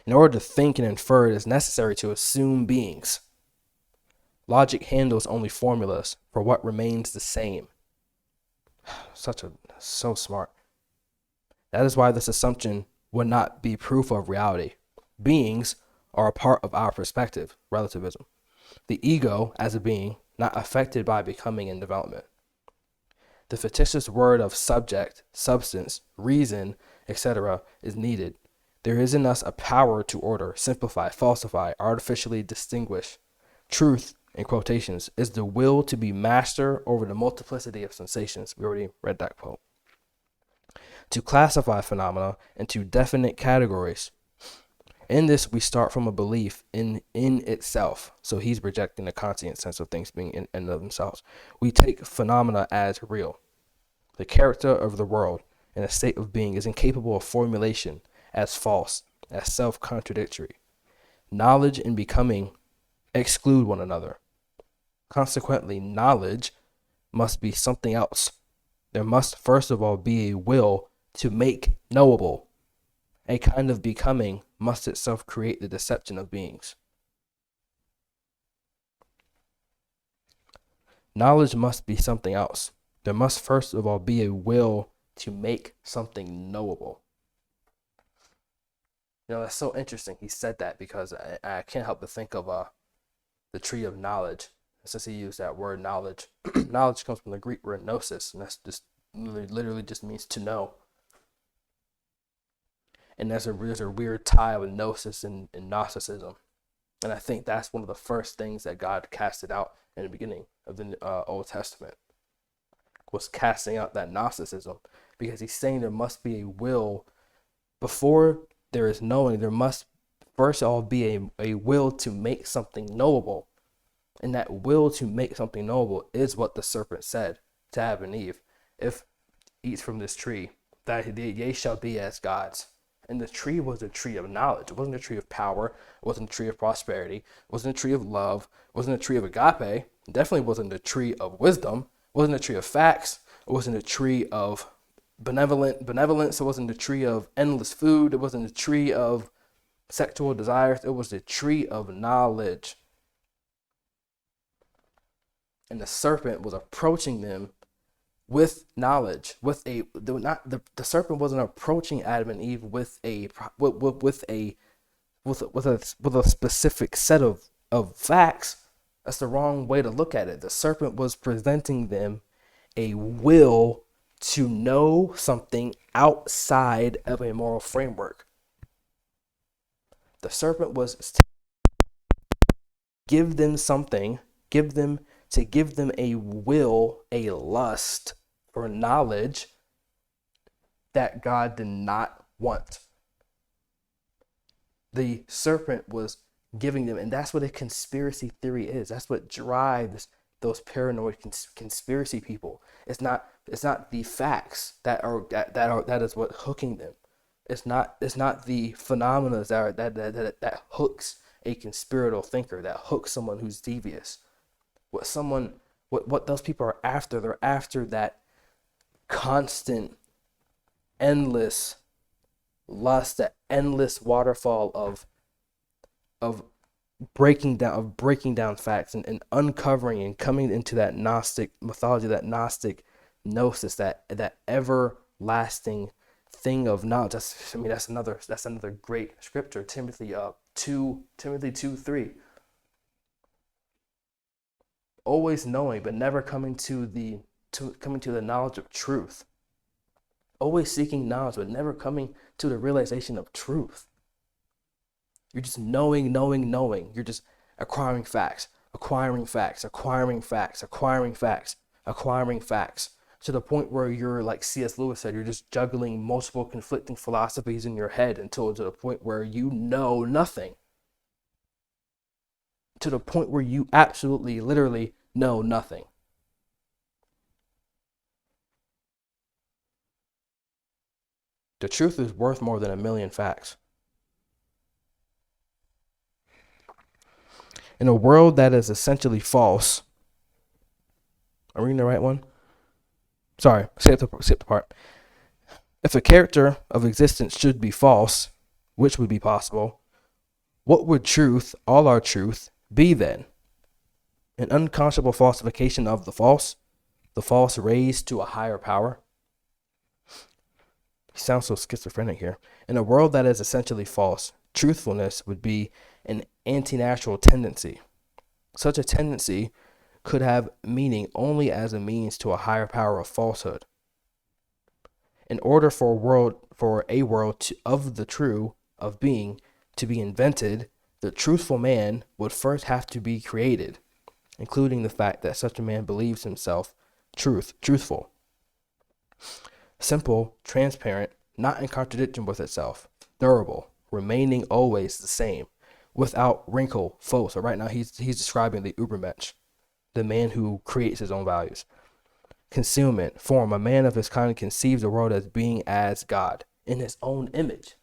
A: In order to think and infer, it is necessary to assume beings. Logic handles only formulas for what remains the same. So smart. That is why this assumption would not be proof of reality. Beings are a part of our perspective, relativism. The ego as a being, not affected by becoming and development. The fictitious word of subject, substance, reason, etc. is needed. There is in us a power to order, simplify, falsify, artificially distinguish. Truth, in quotations, is the will to be master over the multiplicity of sensations. We already read that quote. to classify phenomena into definite categories. In this, we start from a belief in itself. So he's rejecting the conscient sense of things being in and of themselves. We take phenomena as real. The character of the world and a state of being is incapable of formulation, as false, as self-contradictory. Knowledge and becoming exclude one another. Consequently, knowledge must be something else. There must first of all be a will to make knowable. A kind of becoming must itself create the deception of beings. Knowledge must be something else. There must first of all be a will to make something knowable. That's so interesting. He said that because I can't help but think of the tree of knowledge. Since he used that word knowledge, knowledge comes from the Greek word gnosis, and that's just literally just means to know. And there's a weird tie with gnosis and Gnosticism. And I think that's one of the first things that God casted out in the beginning of the Old Testament, was casting out that Gnosticism, because he's saying there must be a will. Before there is knowing, there must first of all be a will to make something knowable. And that will to make something knowable is what the serpent said to Adam and Eve. If eats from this tree, that ye shall be as gods. And the tree was a tree of knowledge. It wasn't a tree of power. It wasn't a tree of prosperity. It wasn't a tree of love. It wasn't a tree of agape. It definitely wasn't a tree of wisdom. It wasn't a tree of facts. It wasn't a tree of benevolence. It wasn't a tree of endless food. It wasn't a tree of sexual desires. It was a tree of knowledge. And the serpent was approaching them with knowledge, the serpent wasn't approaching Adam and Eve with a specific set of facts. That's the wrong way to look at it. The serpent was presenting them a will to know something outside of a moral framework. The serpent was give them a will, a lust for knowledge that God did not want. The serpent was giving them, and that's what a conspiracy theory is. That's what drives those paranoid conspiracy people. It's not the facts that is what hooking them. It's not the phenomena that hooks a conspiratorial thinker, that hooks someone who's devious. What those people are after, they're after that constant, endless lust, that endless waterfall of breaking down facts and uncovering and coming into that Gnostic mythology, that Gnostic gnosis, that everlasting thing of knowledge. That's another great scripture, Timothy 2:3. Always knowing, but never coming to the knowledge of truth. Always seeking knowledge, but never coming to the realization of truth. You're just knowing. You're just acquiring facts, to the point where you're, like C.S. Lewis said, you're just juggling multiple conflicting philosophies in your head until to the point where you know nothing. To the point where you absolutely, literally know nothing. The truth is worth more than 1,000,000 facts. In a world that is essentially false, am I reading the right one? Sorry, skip the part. If a character of existence should be false, which would be possible, what would truth, all our truth, be then? An unconscionable falsification of the false raised to a higher power? He sounds so schizophrenic here. In a world that is essentially false, truthfulness would be an anti-natural tendency. Such a tendency could have meaning only as a means to a higher power of falsehood. In order for a world of the true, of being, to be invented, the truthful man would first have to be created, including the fact that such a man believes himself truthful. simple, transparent, not in contradiction with itself, durable, remaining always the same, without wrinkle, faux. So right now he's describing the Ubermensch, the man who creates his own values. Concealment, form, a man of his kind conceives the world as being as God, in his own image.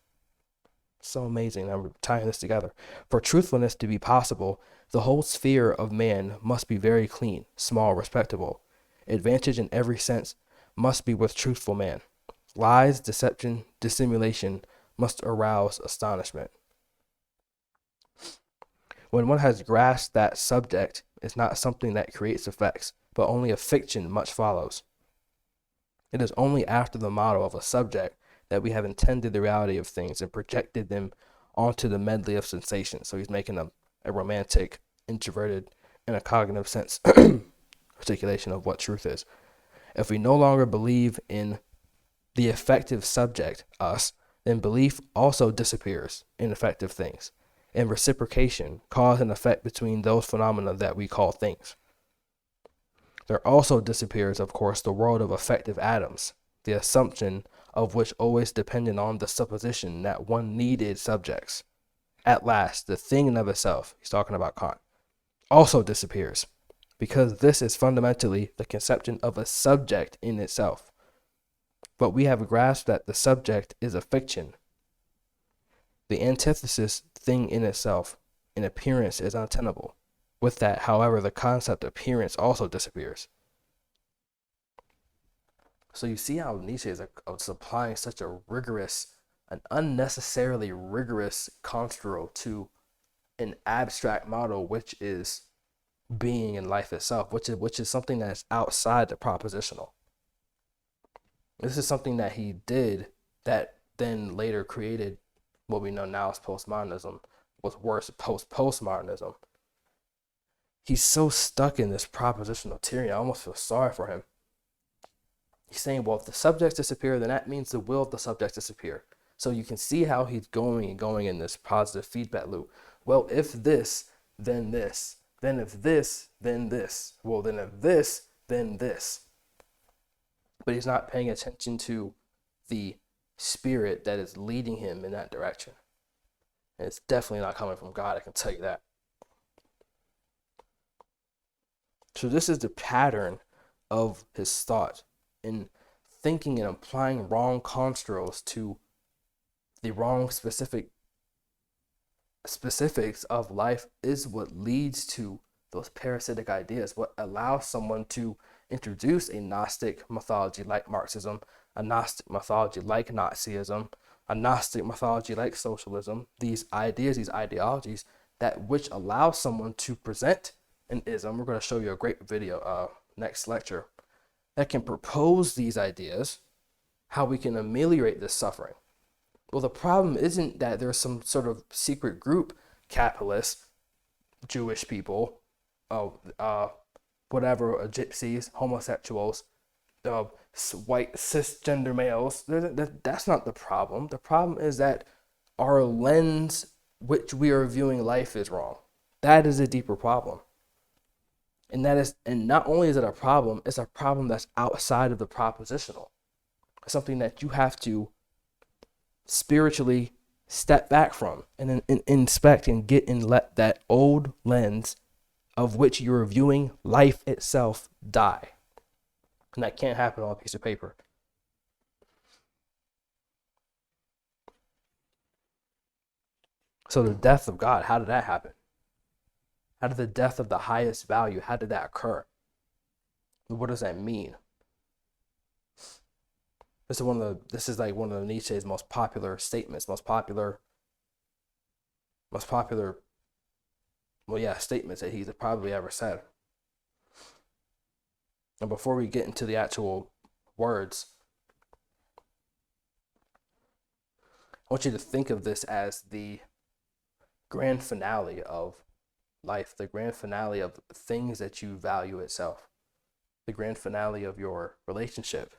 A: So amazing. I'm tying this together. For truthfulness to be possible, the whole sphere of man must be very clean, small, respectable. Advantage in every sense must be with truthful man. Lies, deception, dissimulation must arouse astonishment. When one has grasped that subject is not something that creates effects, but only a fiction, much follows. It is only after the model of a subject that we have intended the reality of things and projected them onto the medley of sensations. So he's making a romantic, introverted, and a cognitive sense articulation of what truth is. If we no longer believe in the effective subject, us, then belief also disappears in effective things. And reciprocation, cause and effect between those phenomena that we call things. There also disappears, of course, the world of effective atoms, the assumption of which always depended on the supposition that one needed subjects. At last, the thing in of itself, he's talking about Kant, also disappears, because this is fundamentally the conception of a subject in itself. But we have grasped that the subject is a fiction. The antithesis thing in itself, in appearance, is untenable. With that, however, the concept appearance also disappears. So you see how Nietzsche is applying such a rigorous, an unnecessarily rigorous construal to an abstract model, which is being in life itself, which is something that's outside the propositional. This is something that he did that then later created what we know now as postmodernism, was worse, postmodernism. He's so stuck in this propositional tyranny, I almost feel sorry for him. He's saying, well, if the subjects disappear, then that means the will of the subjects disappear. So you can see how he's going and going in this positive feedback loop. Well, if this, then this. Then if this, then this. Well, then if this, then this. But he's not paying attention to the spirit that is leading him in that direction. And it's definitely not coming from God, I can tell you that. So this is the pattern of his thought in thinking and applying wrong construals to the wrong specifics of life is what leads to those parasitic ideas, what allows someone to introduce a Gnostic mythology like Marxism, a Gnostic mythology like Nazism, a Gnostic mythology like socialism, these ideas, these ideologies, that which allow someone to present an ism. We're going to show you a great video next lecture that can propose these ideas, how we can ameliorate this suffering. Well, the problem isn't that there's some sort of secret group, capitalists, Jewish people, whatever, gypsies, homosexuals, white cisgender males. That's not the problem. The problem is that our lens which we are viewing life is wrong. That is a deeper problem. And not only is it a problem, it's a problem that's outside of the propositional. It's something that you have to spiritually step back from and inspect and get and let that old lens of which you're viewing life itself die. And that can't happen on a piece of paper. So the death of God, how did that happen? How did the death of the highest value, how did that occur? What does that mean? This is like one of Nietzsche's most popular statements, statements that he's probably ever said. And before we get into the actual words, I want you to think of this as the grand finale of life, the grand finale of things that you value itself, the grand finale of your relationship.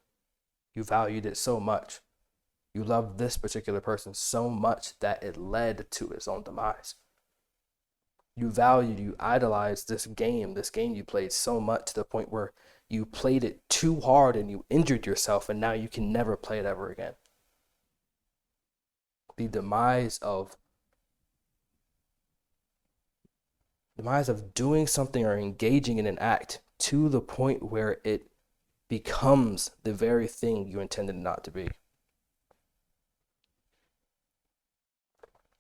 A: You valued it so much. You loved this particular person so much that it led to its own demise. You idolized this game you played so much to the point where you played it too hard and you injured yourself, and now you can never play it ever again. The demise of doing something or engaging in an act to the point where it becomes the very thing you intended not to be.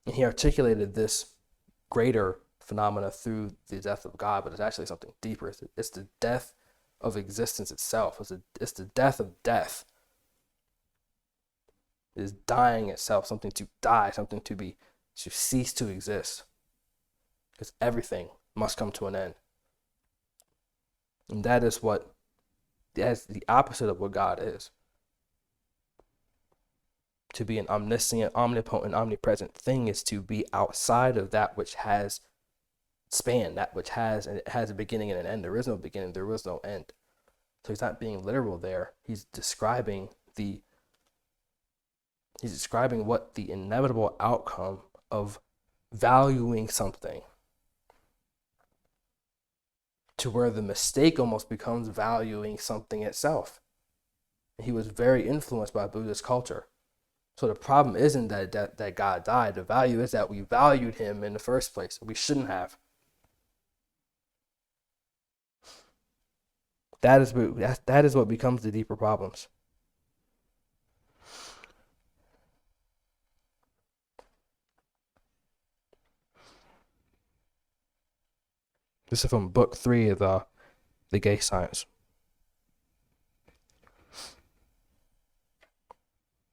A: And he articulated this greater phenomena through the death of God, but it's actually something deeper. It's the death of existence itself. It's the death of death. It is dying itself, something to die, something to cease to exist. Because everything must come to an end. And that's the opposite of what God is. To be an omniscient, omnipotent, omnipresent thing is to be outside of that which has span, that which has a beginning and an end. There is no beginning, there is no end. So he's not being literal there. He's describing what the inevitable outcome of valuing something, to where the mistake almost becomes valuing something itself. He was very influenced by Buddhist culture. So the problem isn't that God died. The value is that we valued him in the first place. We shouldn't have. That is what becomes the deeper problems. This is from book 3 of the Gay Science.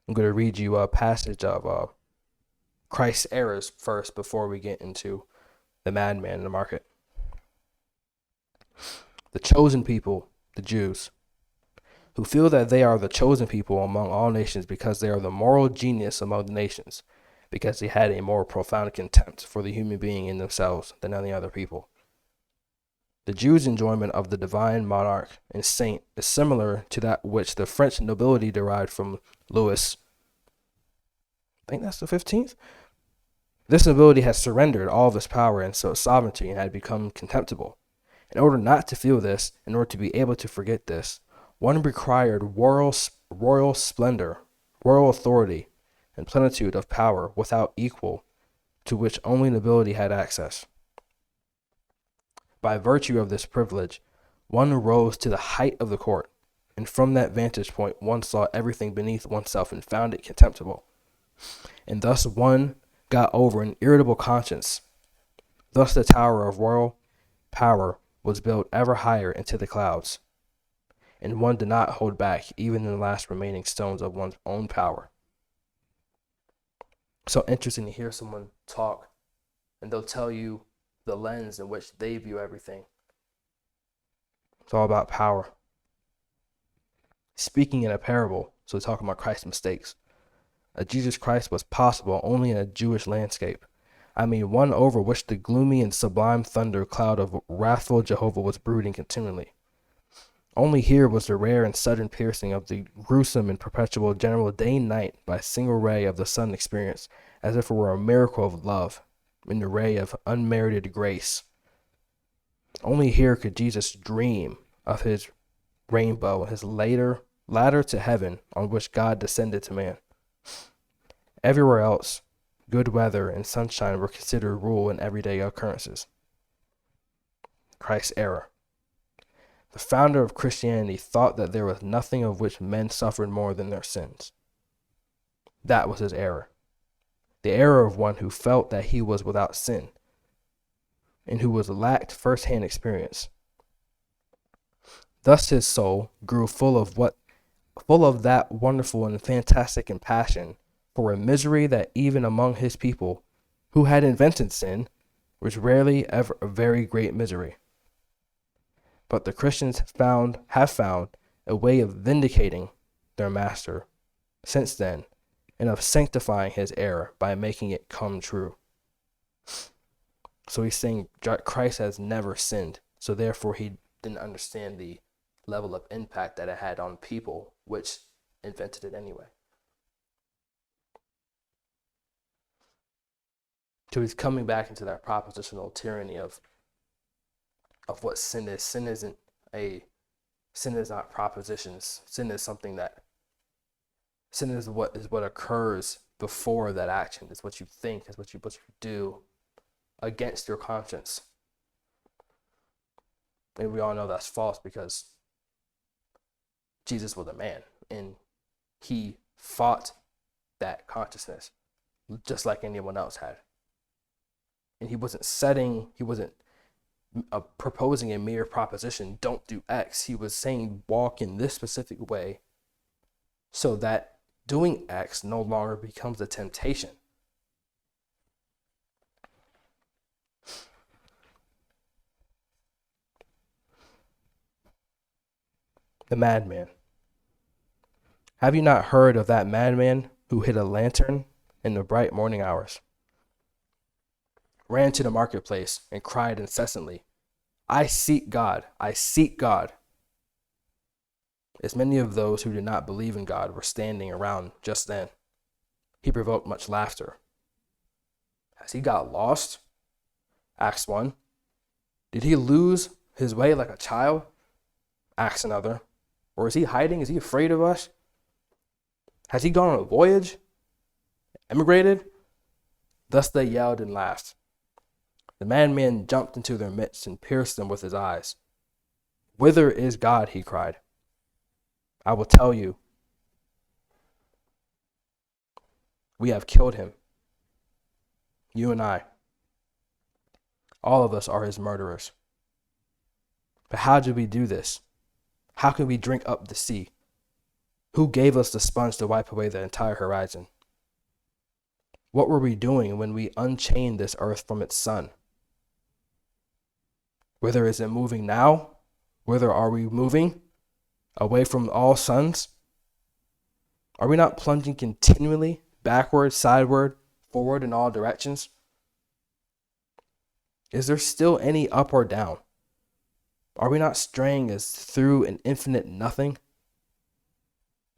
A: I'm going to read you a passage of Christ's errors first before we get into the madman in the market. The chosen people, the Jews, who feel that they are the chosen people among all nations because they are the moral genius among the nations, because they had a more profound contempt for the human being in themselves than any other people. The Jews' enjoyment of the divine monarch and saint is similar to that which the French nobility derived from Louis. I think that's the 15th. This nobility has surrendered all of its power and sovereignty and had become contemptible. In order not to feel this, in order to be able to forget this, one required royal splendor, royal authority, and plenitude of power without equal, to which only nobility had access. By virtue of this privilege, one rose to the height of the court, and from that vantage point one saw everything beneath oneself and found it contemptible. And thus one got over an irritable conscience. Thus the tower of royal power was built ever higher into the clouds, and one did not hold back even the last remaining stones of one's own power. So interesting to hear someone talk, and they'll tell you the lens in which they view everything. It's all about power. Speaking in a parable, so we're talking about Christ's mistakes. A Jesus Christ was possible only in a Jewish landscape. I mean, one over which the gloomy and sublime thunder cloud of wrathful Jehovah was brooding continually. Only here was the rare and sudden piercing of the gruesome and perpetual general day and night by a single ray of the sun experienced, as if it were a miracle of love, in the ray of unmerited grace. Only here could Jesus dream of his rainbow, his ladder to heaven on which God descended to man. Everywhere else, good weather and sunshine were considered rule in everyday occurrences. Christ's error. The founder of Christianity thought that there was nothing of which men suffered more than their sins. That was his error. The error of one who felt that he was without sin and who lacked first-hand experience. Thus his soul grew full of that wonderful and fantastic compassion for a misery that even among his people who had invented sin was rarely ever a very great misery. But the Christians have found a way of vindicating their master since then, and of sanctifying his error by making it come true. So he's saying Christ has never sinned, so therefore he didn't understand the level of impact that it had on people, which invented it anyway. So he's coming back into that propositional tyranny of what sin is. Sin isn't a Sin is not propositions. Sin is what occurs before that action. It's what you think, it's what you do against your conscience. And we all know that's false because Jesus was a man and he fought that consciousness just like anyone else had. And he wasn't proposing a mere proposition, don't do X. He was saying walk in this specific way so that doing X no longer becomes a temptation. The madman. Have you not heard of that madman who hid a lantern in the bright morning hours, ran to the marketplace and cried incessantly, I seek God, I seek God. As many of those who did not believe in God were standing around just then, he provoked much laughter. Has he got lost? Asked one. Did he lose his way like a child? Asked another. Or is he hiding? Is he afraid of us? Has he gone on a voyage? Emigrated? Thus they yelled and laughed. The madman jumped into their midst and pierced them with his eyes. Whither is God? He cried. I will tell you. We have killed him. You and I. All of us are his murderers. But how did we do this? How can we drink up the sea? Who gave us the sponge to wipe away the entire horizon? What were we doing when we unchained this earth from its sun? Whither is it moving now? Whither are we moving? Away from all suns? Are we not plunging continually, backward, sideward, forward in all directions? Is there still any up or down? Are we not straying as through an infinite nothing?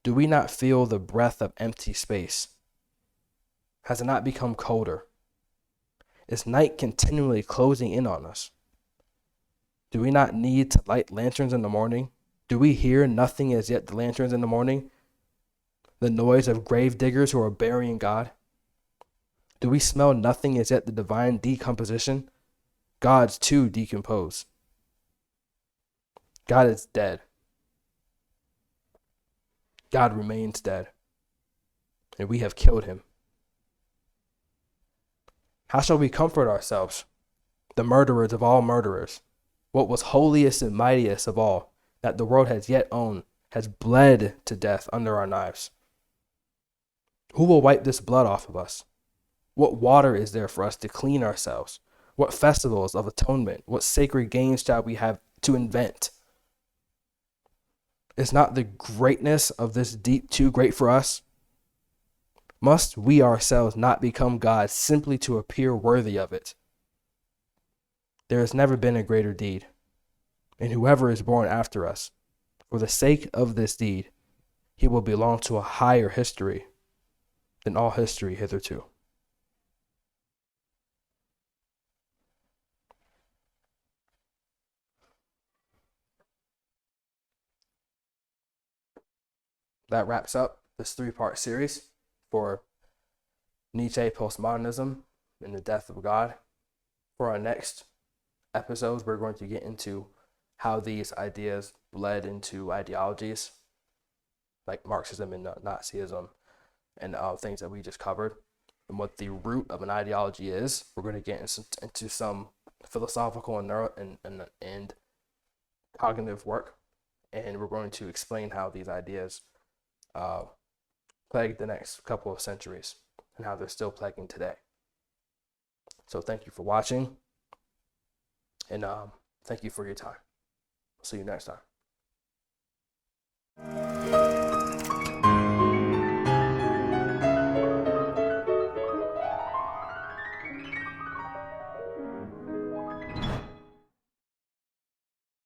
A: Do we not feel the breath of empty space? Has it not become colder? Is night continually closing in on us? Do we not need to light lanterns in the morning? Do we hear nothing as yet the lanterns in the morning? The noise of grave diggers who are burying God? Do we smell nothing as yet the divine decomposition? Gods too decompose. God is dead. God remains dead. And we have killed him. How shall we comfort ourselves, the murderers of all murderers? What was holiest and mightiest of all that the world has yet owned has bled to death under our knives. Who will wipe this blood off of us? What water is there for us to clean ourselves? What festivals of atonement, what sacred games shall we have to invent? Is not the greatness of this deep too great for us? Must we ourselves not become gods simply to appear worthy of it? There has never been a greater deed, and whoever is born after us, for the sake of this deed, he will belong to a higher history than all history hitherto. That wraps up this 3-part series for Nietzsche, Postmodernism, and the Death of God. For our next episodes, we're going to get into how these ideas bled into ideologies like Marxism and Nazism and things that we just covered, and what the root of an ideology is. We're going to get into some philosophical and cognitive work, and we're going to explain how these ideas plagued the next couple of centuries and how they're still plaguing today. So thank you for watching, and thank you for your time. See you next time.